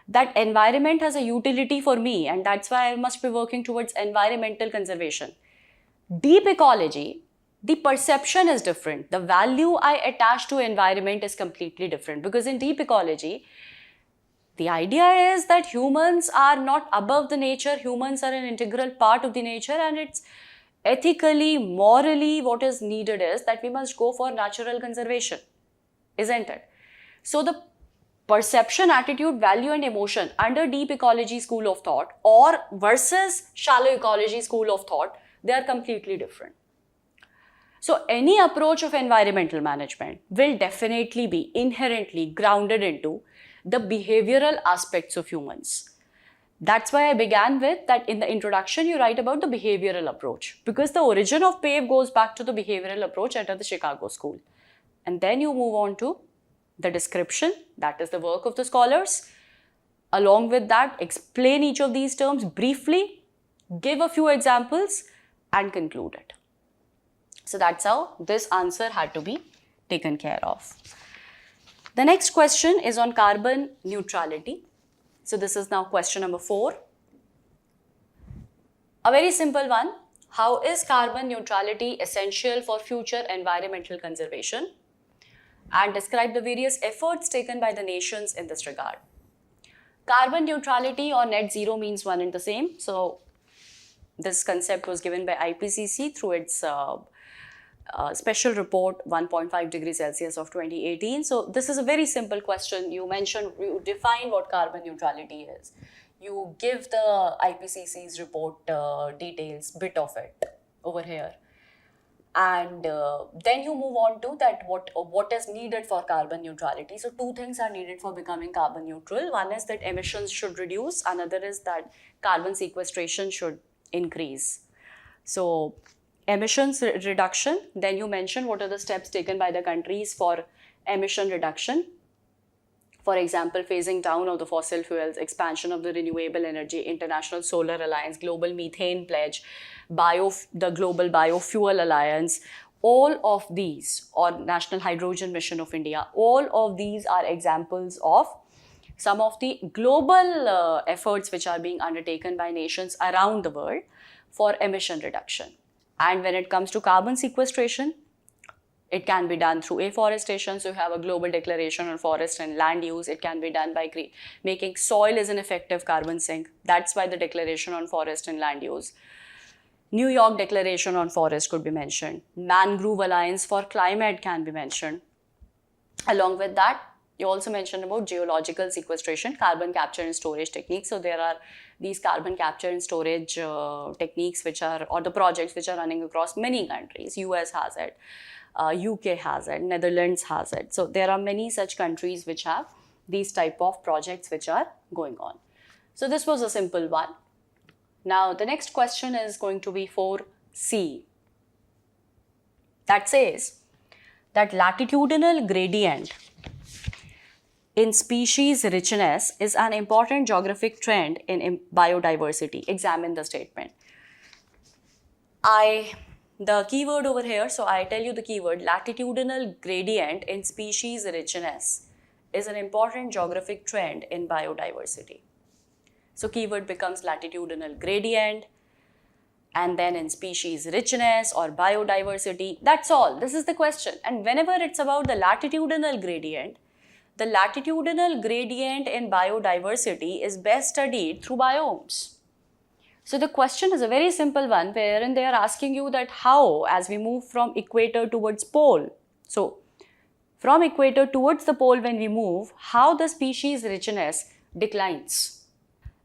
That environment has a utility for me, and that's why I must be working towards environmental conservation. Deep ecology, the perception is different. The value I attach to environment is completely different, because in deep ecology, the idea is that humans are not above the nature, humans are an integral part of the nature, and it's ethically, morally, what is needed is that we must go for natural conservation, isn't it? So the perception, attitude, value, and emotion under deep ecology school of thought or versus shallow ecology school of thought, they are completely different. So any approach of environmental management will definitely be inherently grounded into the behavioral aspects of humans. That's why I began with that in the introduction you write about the behavioral approach, because the origin of PAVE goes back to the behavioral approach under the Chicago School. And then you move on to the description, that is the work of the scholars. Along with that, explain each of these terms briefly, give a few examples, and conclude it. So that's how this answer had to be taken care of. The next question is on carbon neutrality. So this is now question number 4. A very simple one. How is carbon neutrality essential for future environmental conservation? And describe the various efforts taken by the nations in this regard. Carbon neutrality or net zero means one and the same. So this concept was given by IPCC through its special report 1.5 degrees Celsius of 2018. So this is a very simple question. You define what carbon neutrality is. You give the IPCC's report details, bit of it over here. And then you move on to that what is needed for carbon neutrality. So two things are needed for becoming carbon neutral. One is that emissions should reduce, another is that carbon sequestration should increase. So emissions reduction, then you mention what are the steps taken by the countries for emission reduction. For example, phasing down of the fossil fuels, expansion of the renewable energy, International Solar Alliance, Global Methane Pledge, the Global Biofuel Alliance, all of these, or National Hydrogen Mission of India, all of these are examples of some of the global efforts which are being undertaken by nations around the world for emission reduction. And when it comes to carbon sequestration, it can be done through afforestation. So you have a global declaration on forest and land use. It can be done by making soil as an effective carbon sink. That's why the declaration on forest and land use. New York Declaration on Forest could be mentioned. Mangrove Alliance for Climate can be mentioned. Along with that, you also mentioned about geological sequestration, carbon capture and storage techniques. So there are these carbon capture and storage techniques or the projects which are running across many countries. US has it. UK has it, Netherlands has it. So there are many such countries which have these type of projects which are going on. So this was a simple one. Now the next question is going to be for C. That says that latitudinal gradient in species richness is an important geographic trend in biodiversity. Examine the statement. The keyword over here, so I tell you the keyword, latitudinal gradient in species richness is an important geographic trend in biodiversity. So keyword becomes latitudinal gradient, and then in species richness or biodiversity. That's all. This is the question. And whenever it's about the latitudinal gradient in biodiversity is best studied through biomes. So the question is a very simple one, wherein they are asking you that how, as we move from equator towards pole. So from equator towards the pole when we move, how the species richness declines.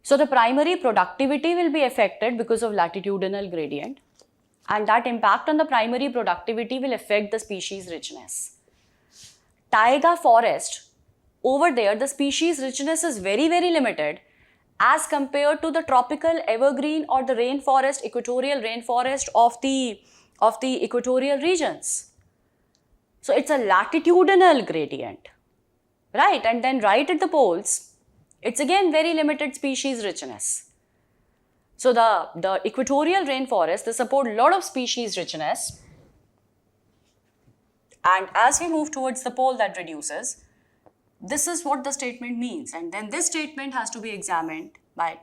So the primary productivity will be affected because of latitudinal gradient, and that impact on the primary productivity will affect the species richness. Taiga forest, over there the species richness is very, very limited as compared to the tropical evergreen or the rainforest, equatorial rainforest of the equatorial regions. So it's a latitudinal gradient, right? And then right at the poles, it's again very limited species richness. So the equatorial rainforest, they support a lot of species richness, and as we move towards the pole, that reduces. This is what the statement means, and then this statement has to be examined by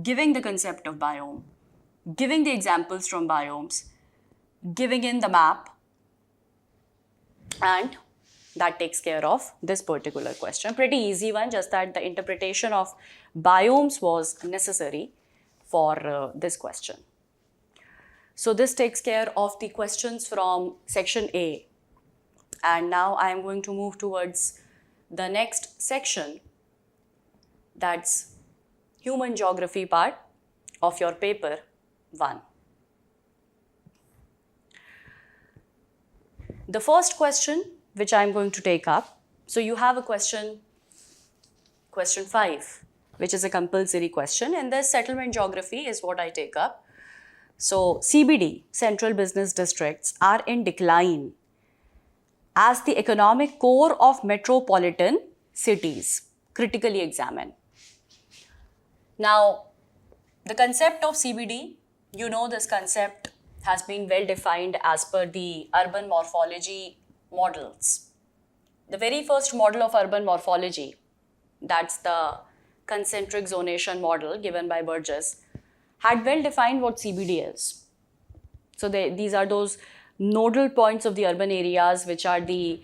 giving the concept of biome, giving the examples from biomes, giving in the map, and that takes care of this particular question. Pretty easy one, just that the interpretation of biomes was necessary for this question. So this takes care of the questions from section A. And now I am going to move towards the next section, that's human geography part of your paper 1. The first question which I am going to take up, so you have a question 5, which is a compulsory question, and this settlement geography is what I take up. So CBD, central business districts, are in decline as the economic core of metropolitan cities. Critically examine. Now, the concept of CBD, you know this concept has been well defined as per the urban morphology models. The very first model of urban morphology, that's the concentric zonation model given by Burgess, had well defined what CBD is. So these are those nodal points of the urban areas which are the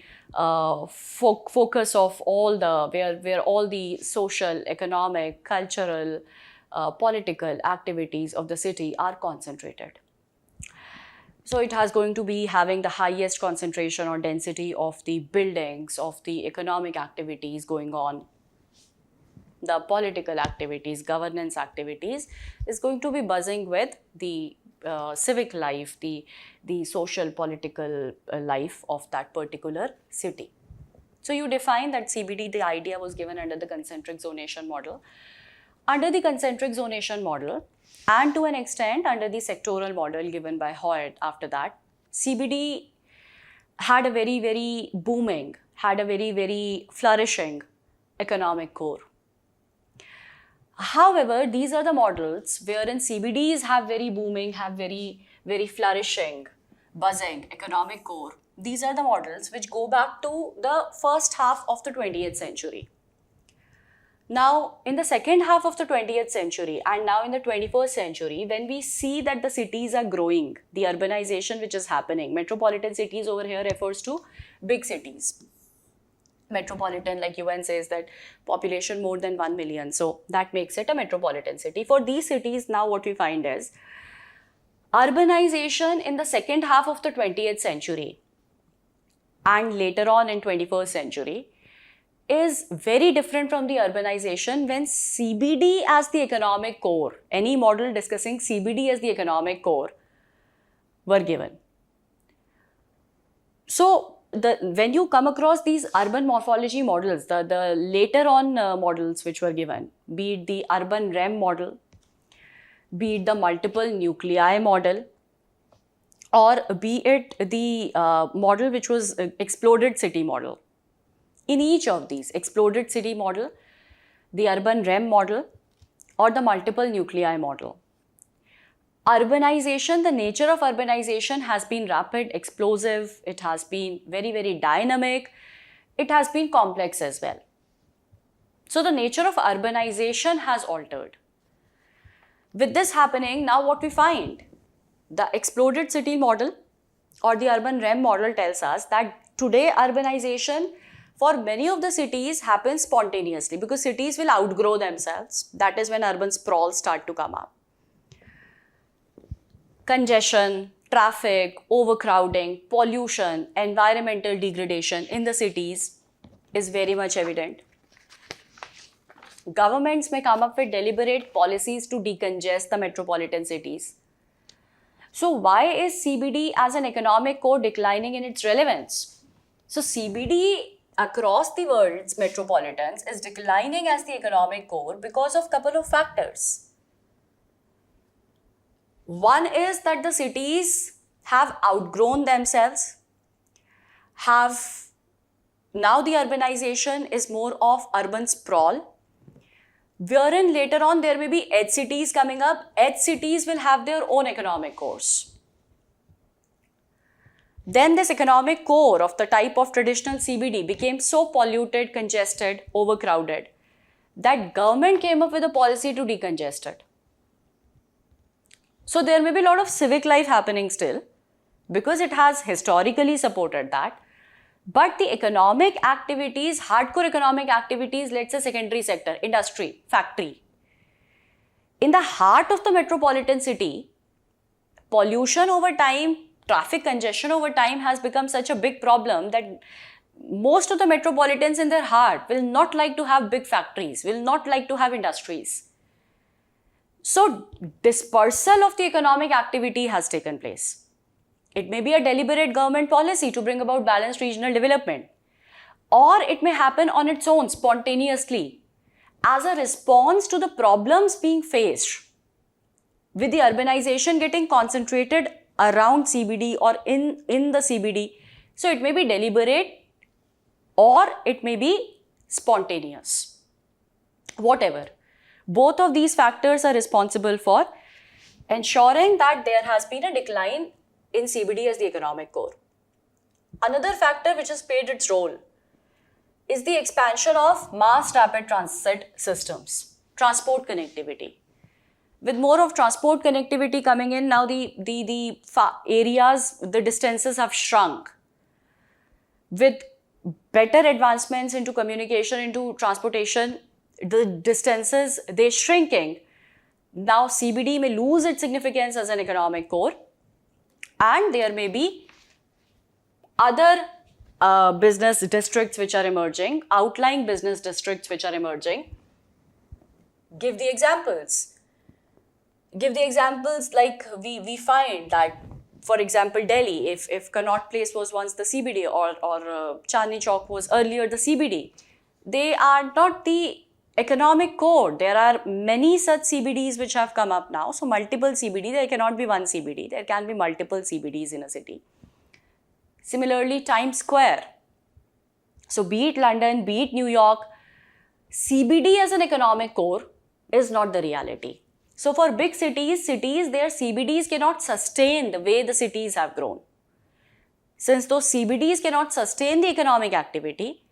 focus of all the, where all the social, economic, cultural, political activities of the city are concentrated. So it has going to be having the highest concentration or density of the buildings, of the economic activities going on. The political activities, governance activities is going to be buzzing with the civic life, the social political life of that particular city. So you define that CBD, the idea was given under the concentric zonation model. Under the concentric zonation model, and to an extent under the sectoral model given by Hoyt after that, CBD had a very, very booming, had a very, very flourishing economic core. However, these are the models wherein CBDs have very booming, have very, very flourishing, buzzing economic core. These are the models which go back to the first half of the 20th century. Now, in the second half of the 20th century and now in the 21st century, when we see that the cities are growing, the urbanization which is happening, metropolitan cities over here refers to big cities. Metropolitan, like UN says that population more than 1 million. So that makes it a metropolitan city. For these cities, now what we find is urbanization in the second half of the 20th century and later on in 21st century is very different from the urbanization when CBD as the economic core, any model discussing CBD as the economic core, were given. So when you come across these urban morphology models, the later on models which were given, be it the urban REM model, be it the multiple nuclei model, or be it the model which was exploded city model. In each of these, exploded city model, the urban REM model, or the multiple nuclei model, urbanization, the nature of urbanization has been rapid, explosive, it has been very, very dynamic, it has been complex as well. So the nature of urbanization has altered. With this happening, now what we find? The exploded city model or the urban REM model tells us that today urbanization for many of the cities happens spontaneously because cities will outgrow themselves. That is when urban sprawls start to come up. Congestion, traffic, overcrowding, pollution, environmental degradation in the cities is very much evident. Governments may come up with deliberate policies to decongest the metropolitan cities. So why is CBD as an economic core declining in its relevance? So CBD across the world's metropolitans is declining as the economic core because of a couple of factors. One is that the cities have outgrown themselves, now the urbanization is more of urban sprawl, wherein later on there may be edge cities coming up. Edge cities will have their own economic cores. Then this economic core of the type of traditional CBD became so polluted, congested, overcrowded that government came up with a policy to decongest it. So there may be a lot of civic life happening still because it has historically supported that. But the economic activities, hardcore economic activities, let's say secondary sector, industry, factory. In the heart of the metropolitan city, pollution over time, traffic congestion over time has become such a big problem that most of the metropolitans in their heart will not like to have big factories, will not like to have industries. So dispersal of the economic activity has taken place. It may be a deliberate government policy to bring about balanced regional development, or it may happen on its own spontaneously as a response to the problems being faced with the urbanization getting concentrated around CBD or in the CBD. So it may be deliberate or it may be spontaneous. Whatever. Both of these factors are responsible for ensuring that there has been a decline in CBD as the economic core. Another factor which has played its role is the expansion of mass rapid transit systems, transport connectivity. With more of transport connectivity coming in, now the areas, the distances have shrunk. With better advancements into communication, into transportation, the distances, they're shrinking. Now CBD may lose its significance as an economic core, and there may be other business districts which are emerging, outlying business districts which are emerging. Give the examples. give the examples like we find that, for example, Delhi, if Connaught Place was once the CBD or Chandni Chowk was earlier the CBD, they are not the economic core. There are many such CBDs which have come up now. So multiple CBD, there cannot be one CBD. There can be multiple CBDs in a city. Similarly, Times Square. So be it London, be it New York, CBD as an economic core is not the reality. So for big cities, their CBDs cannot sustain the way the cities have grown. Since those CBDs cannot sustain the economic activity,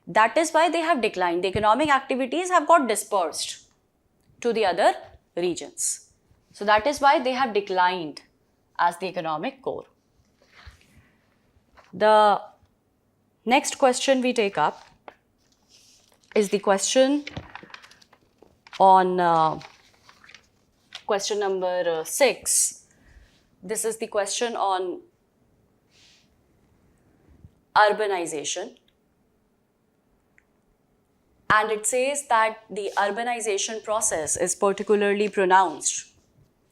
that is why they have declined. The economic activities have got dispersed to the other regions. So that is why they have declined as the economic core. The next question we take up is the question on question number 6. This is the question on urbanization. And it says that the urbanization process is particularly pronounced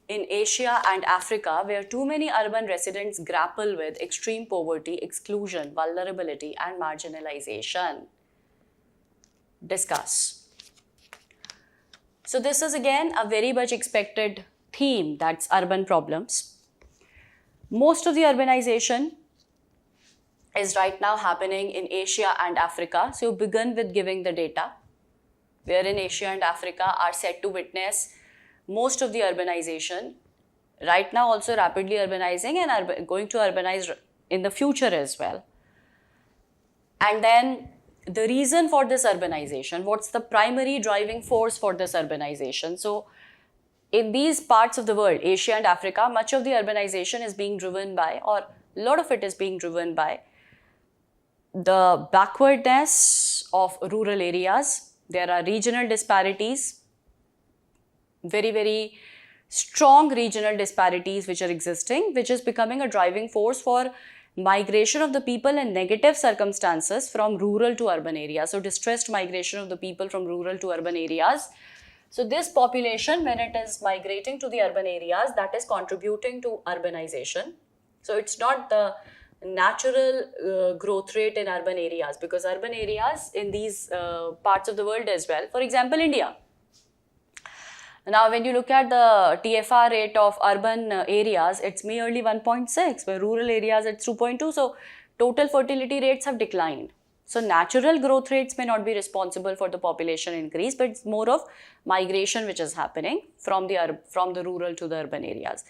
in Asia and Africa, where too many urban residents grapple with extreme poverty, exclusion, vulnerability, and marginalization. Discuss. So this is again a very much expected theme, that's urban problems. Most of the urbanization is right now happening in Asia and Africa. So you begin with giving the data, wherein Asia and Africa are set to witness most of the urbanization, right now also rapidly urbanizing and going to urbanize in the future as well. And then the reason for this urbanization, what's the primary driving force for this urbanization? So in these parts of the world, Asia and Africa, much of the urbanization is being driven by, or a lot of it is being driven by, the backwardness of rural areas. There are regional disparities, very, very strong regional disparities which are existing, which is becoming a driving force for migration of the people in negative circumstances from rural to urban areas. So distressed migration of the people from rural to urban areas. So this population, when it is migrating to the urban areas, that is contributing to urbanization. So it's not the natural growth rate in urban areas, because urban areas in these parts of the world as well, for example, India. Now, when you look at the TFR rate of urban areas, it's merely 1.6, where rural areas it's 2.2. So total fertility rates have declined. So natural growth rates may not be responsible for the population increase, but it's more of migration which is happening from the rural to the urban areas.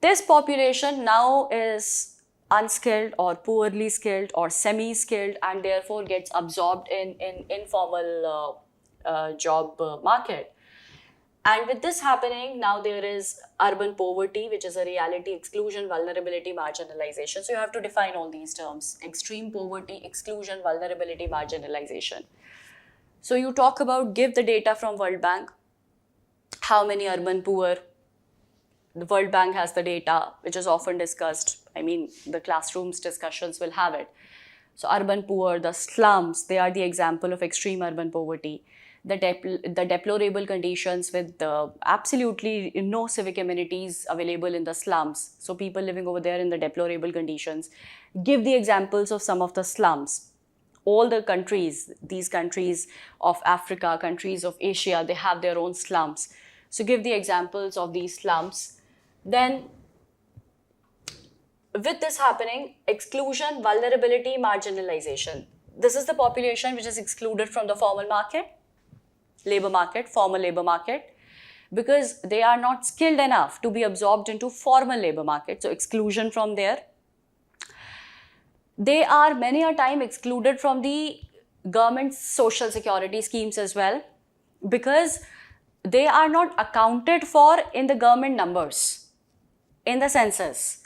This population now is unskilled or poorly skilled or semi-skilled, and therefore gets absorbed in informal job market. And with this happening, now there is urban poverty, which is a reality, exclusion, vulnerability, marginalization. So you have to define all these terms: extreme poverty, exclusion, vulnerability, marginalization. So you talk about, give the data from World Bank, how many urban poor. The World Bank has the data, which is often discussed. I mean, the classrooms discussions will have it. So urban poor, the slums, they are the example of extreme urban poverty. The deplorable conditions with absolutely no civic amenities available in the slums. So people living over there in the deplorable conditions. Give the examples of some of the slums. All the countries, these countries of Africa, countries of Asia, they have their own slums. So give the examples of these slums. Then with this happening, exclusion, vulnerability, marginalization. This is the population which is excluded from the formal market, labor market, formal labor market, because they are not skilled enough to be absorbed into formal labor market. So exclusion from there. They are many a time excluded from the government's social security schemes as well, because they are not accounted for in the government numbers, in the census.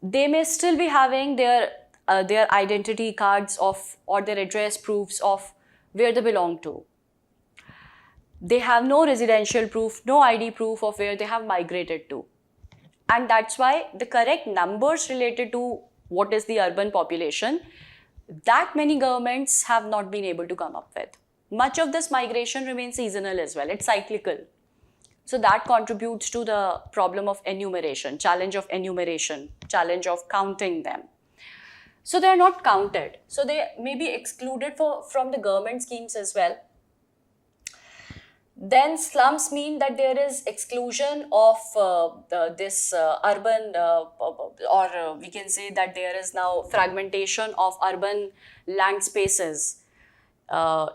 They may still be having their identity cards of, or their address proofs of where they belong to. They have no residential proof, no ID proof of where they have migrated to. And that's why the correct numbers related to what is the urban population, that many governments have not been able to come up with. Much of this migration remains seasonal as well. It's cyclical. So that contributes to the problem of enumeration, challenge of counting them. So they are not counted. So they may be excluded from the government schemes as well. Then slums mean that there is exclusion of this urban, or we can say that there is now fragmentation of urban land spaces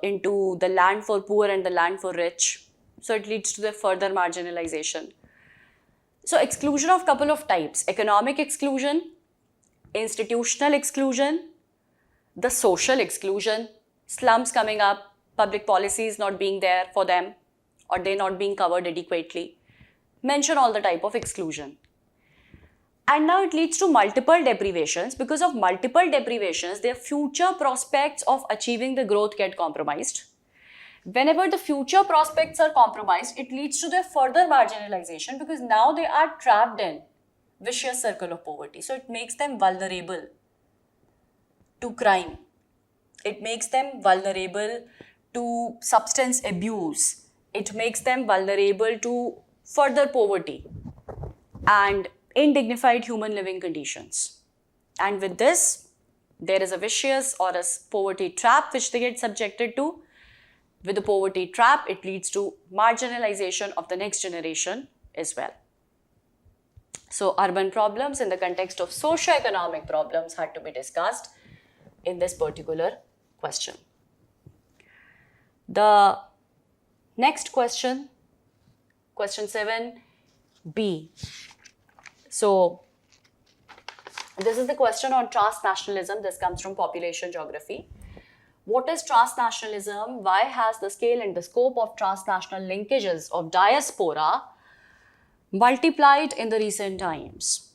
into the land for poor and the land for rich. So it leads to the further marginalization. So exclusion of couple of types: economic exclusion, institutional exclusion, the social exclusion, slums coming up, public policies not being there for them, or they not being covered adequately. Mention all the type of exclusion. And now it leads to multiple deprivations. Because of multiple deprivations, their future prospects of achieving the growth get compromised. Whenever the future prospects are compromised, it leads to their further marginalization, because now they are trapped in vicious circle of poverty. So it makes them vulnerable to crime. It makes them vulnerable to substance abuse. It makes them vulnerable to further poverty and undignified human living conditions. And with this, there is a vicious or a poverty trap which they get subjected to. With the poverty trap, it leads to marginalization of the next generation as well. So urban problems in the context of socio-economic problems had to be discussed in this particular question. The next question, question 7b. So this is the question on transnationalism. This comes from population geography. What is transnationalism? Why has the scale and the scope of transnational linkages of diaspora multiplied in the recent times?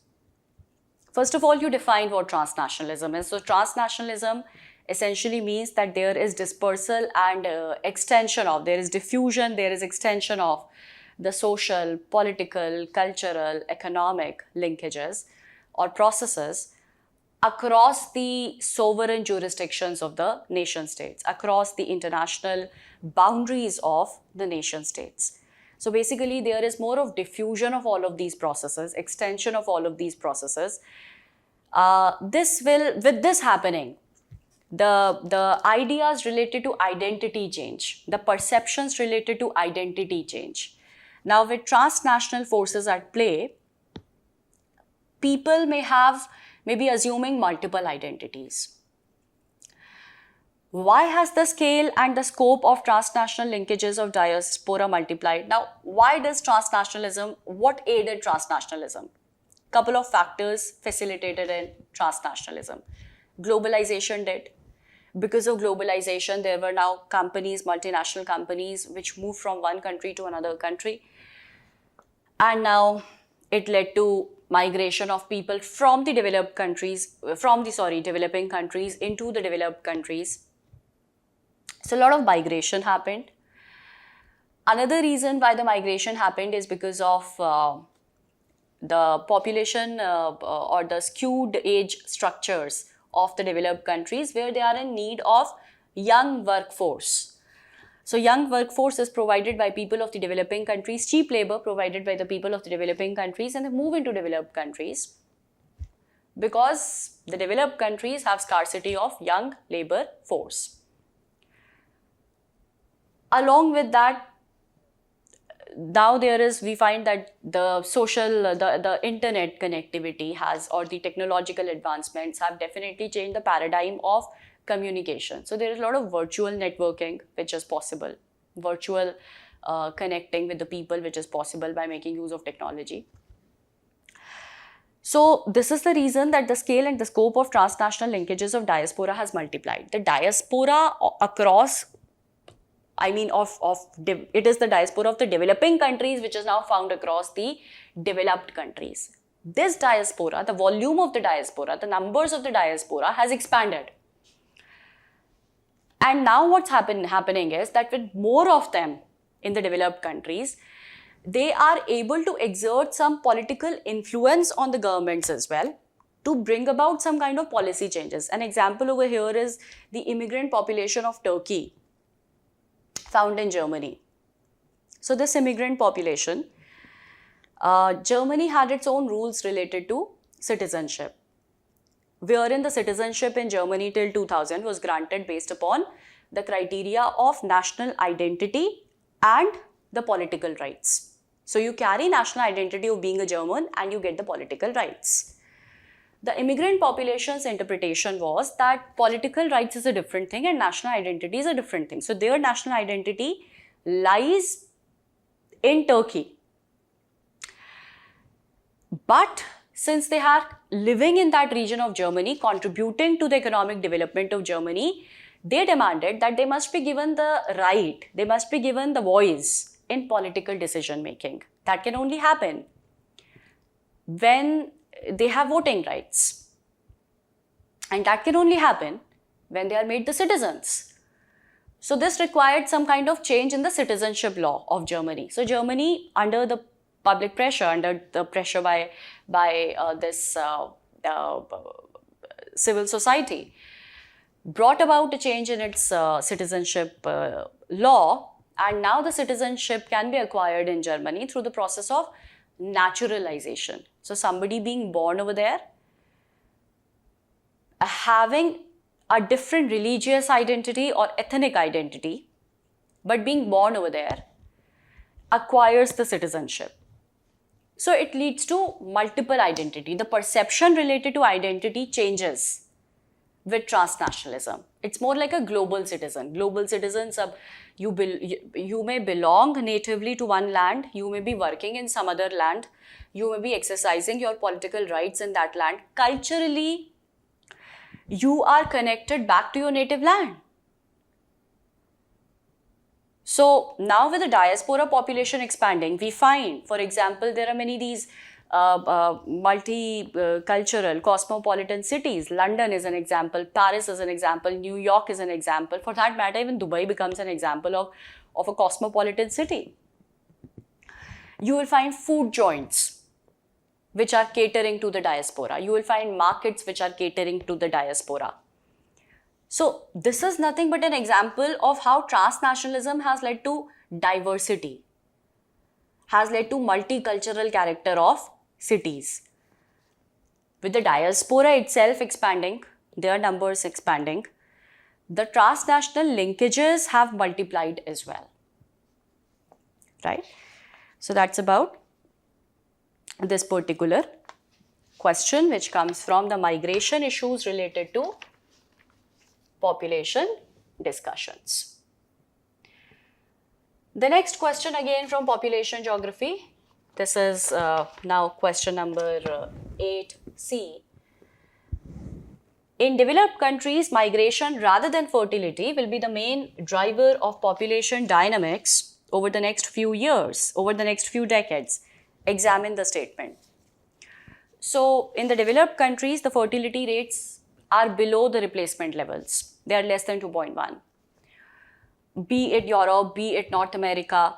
First of all, you define what transnationalism is. So transnationalism essentially means that there is dispersal and extension of, there is diffusion, there is extension of the social, political, cultural, economic linkages or processes across the sovereign jurisdictions of the nation states, across the international boundaries of the nation states. So basically, there is more of diffusion of all of these processes, extension of all of these processes. With this happening, the ideas related to identity change, the perceptions related to identity change. Now, with transnational forces at play, people may be assuming multiple identities. Why has the scale and the scope of transnational linkages of diaspora multiplied? Now, why does transnationalism, what aided transnationalism? Couple of factors facilitated in transnationalism. Globalization did. Because of globalization, there were now companies, multinational companies, which moved from one country to another country. And now it led to migration of people from the developing countries into the developed countries. So a lot of migration happened. Another reason why the migration happened is because of the population or the skewed age structures of the developed countries, where they are in need of young workforce. So young workforce is provided by people of the developing countries, cheap labor provided by the people of the developing countries, and they move into developed countries because the developed countries have scarcity of young labor force. Along with that, now we find that the the internet connectivity has, or the technological advancements have definitely changed the paradigm of communication. So there is a lot of virtual networking which is possible, virtual connecting with the people which is possible by making use of technology. So this is the reason that the scale and the scope of transnational linkages of diaspora has multiplied. The diaspora across, it is the diaspora of the developing countries which is now found across the developed countries. This diaspora, the volume of the diaspora, the numbers of the diaspora has expanded. And now what's happening is that with more of them in the developed countries, they are able to exert some political influence on the governments as well to bring about some kind of policy changes. An example over here is the immigrant population of Turkey found in Germany. So this immigrant population, Germany had its own rules related to citizenship, wherein the citizenship in Germany till 2000 was granted based upon the criteria of national identity and the political rights. So you carry national identity of being a German and you get the political rights. The immigrant population's interpretation was that political rights is a different thing and national identity is a different thing. So their national identity lies in Turkey. But since they are living in that region of Germany, contributing to the economic development of Germany, they demanded that they must be given the right, they must be given the voice in political decision making. That can only happen when they have voting rights. And that can only happen when they are made the citizens. So this required some kind of change in the citizenship law of Germany. So Germany, under the public pressure, under the pressure by this civil society, brought about a change in its citizenship law, and now the citizenship can be acquired in Germany through the process of naturalization. So somebody being born over there, having a different religious identity or ethnic identity, but being born over there, acquires the citizenship. So it leads to multiple identity. The perception related to identity changes with transnationalism. It's more like a global citizen. Global citizens, you may belong natively to one land, you may be working in some other land, you may be exercising your political rights in that land. Culturally, you are connected back to your native land. So now with the diaspora population expanding, we find, for example, there are many these multicultural, cosmopolitan cities. London is an example, Paris is an example, New York is an example. For that matter, even Dubai becomes an example of a cosmopolitan city. You will find food joints which are catering to the diaspora. You will find markets which are catering to the diaspora. So this is nothing but an example of how transnationalism has led to diversity, has led to multicultural character of cities. With the diaspora itself expanding, their numbers expanding, the transnational linkages have multiplied as well, right? So that's about this particular question, which comes from the migration issues related to population discussions. The next question again from population geography. This is now question number 8C. In developed countries, migration rather than fertility will be the main driver of population dynamics over the next few years, over the next few decades. Examine the statement. So in the developed countries, the fertility rates are below the replacement levels. They are less than 2.1. Be it Europe, be it North America,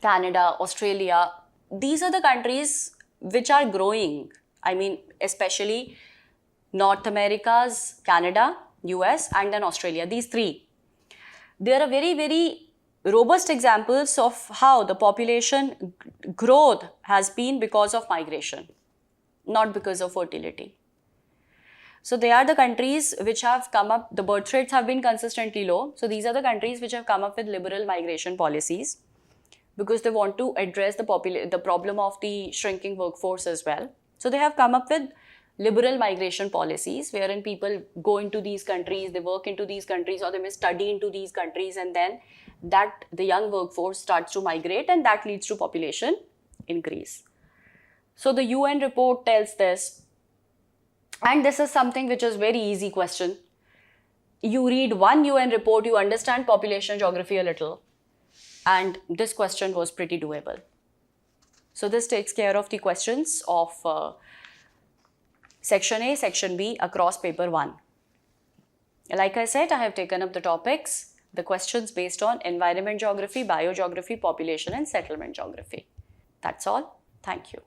Canada, Australia, these are the countries which are growing. I mean, especially North America's Canada, US, and then Australia, these three. They are very, very robust examples of how the population growth has been because of migration, not because of fertility. So they are the countries which have come up, the birth rates have been consistently low. So these are the countries which have come up with liberal migration policies because they want to address the problem of the shrinking workforce as well. So they have come up with liberal migration policies wherein people go into these countries, they work into these countries, or they may study into these countries, and then that the young workforce starts to migrate, and that leads to population increase. So the UN report tells this. And this is something which is very easy question. You read one UN report, you understand population geography a little, and this question was pretty doable. So this takes care of the questions of section A, section B across paper 1. Like I said, I have taken up the topics, the questions based on environment geography, biogeography, population and settlement geography. That's all. Thank you.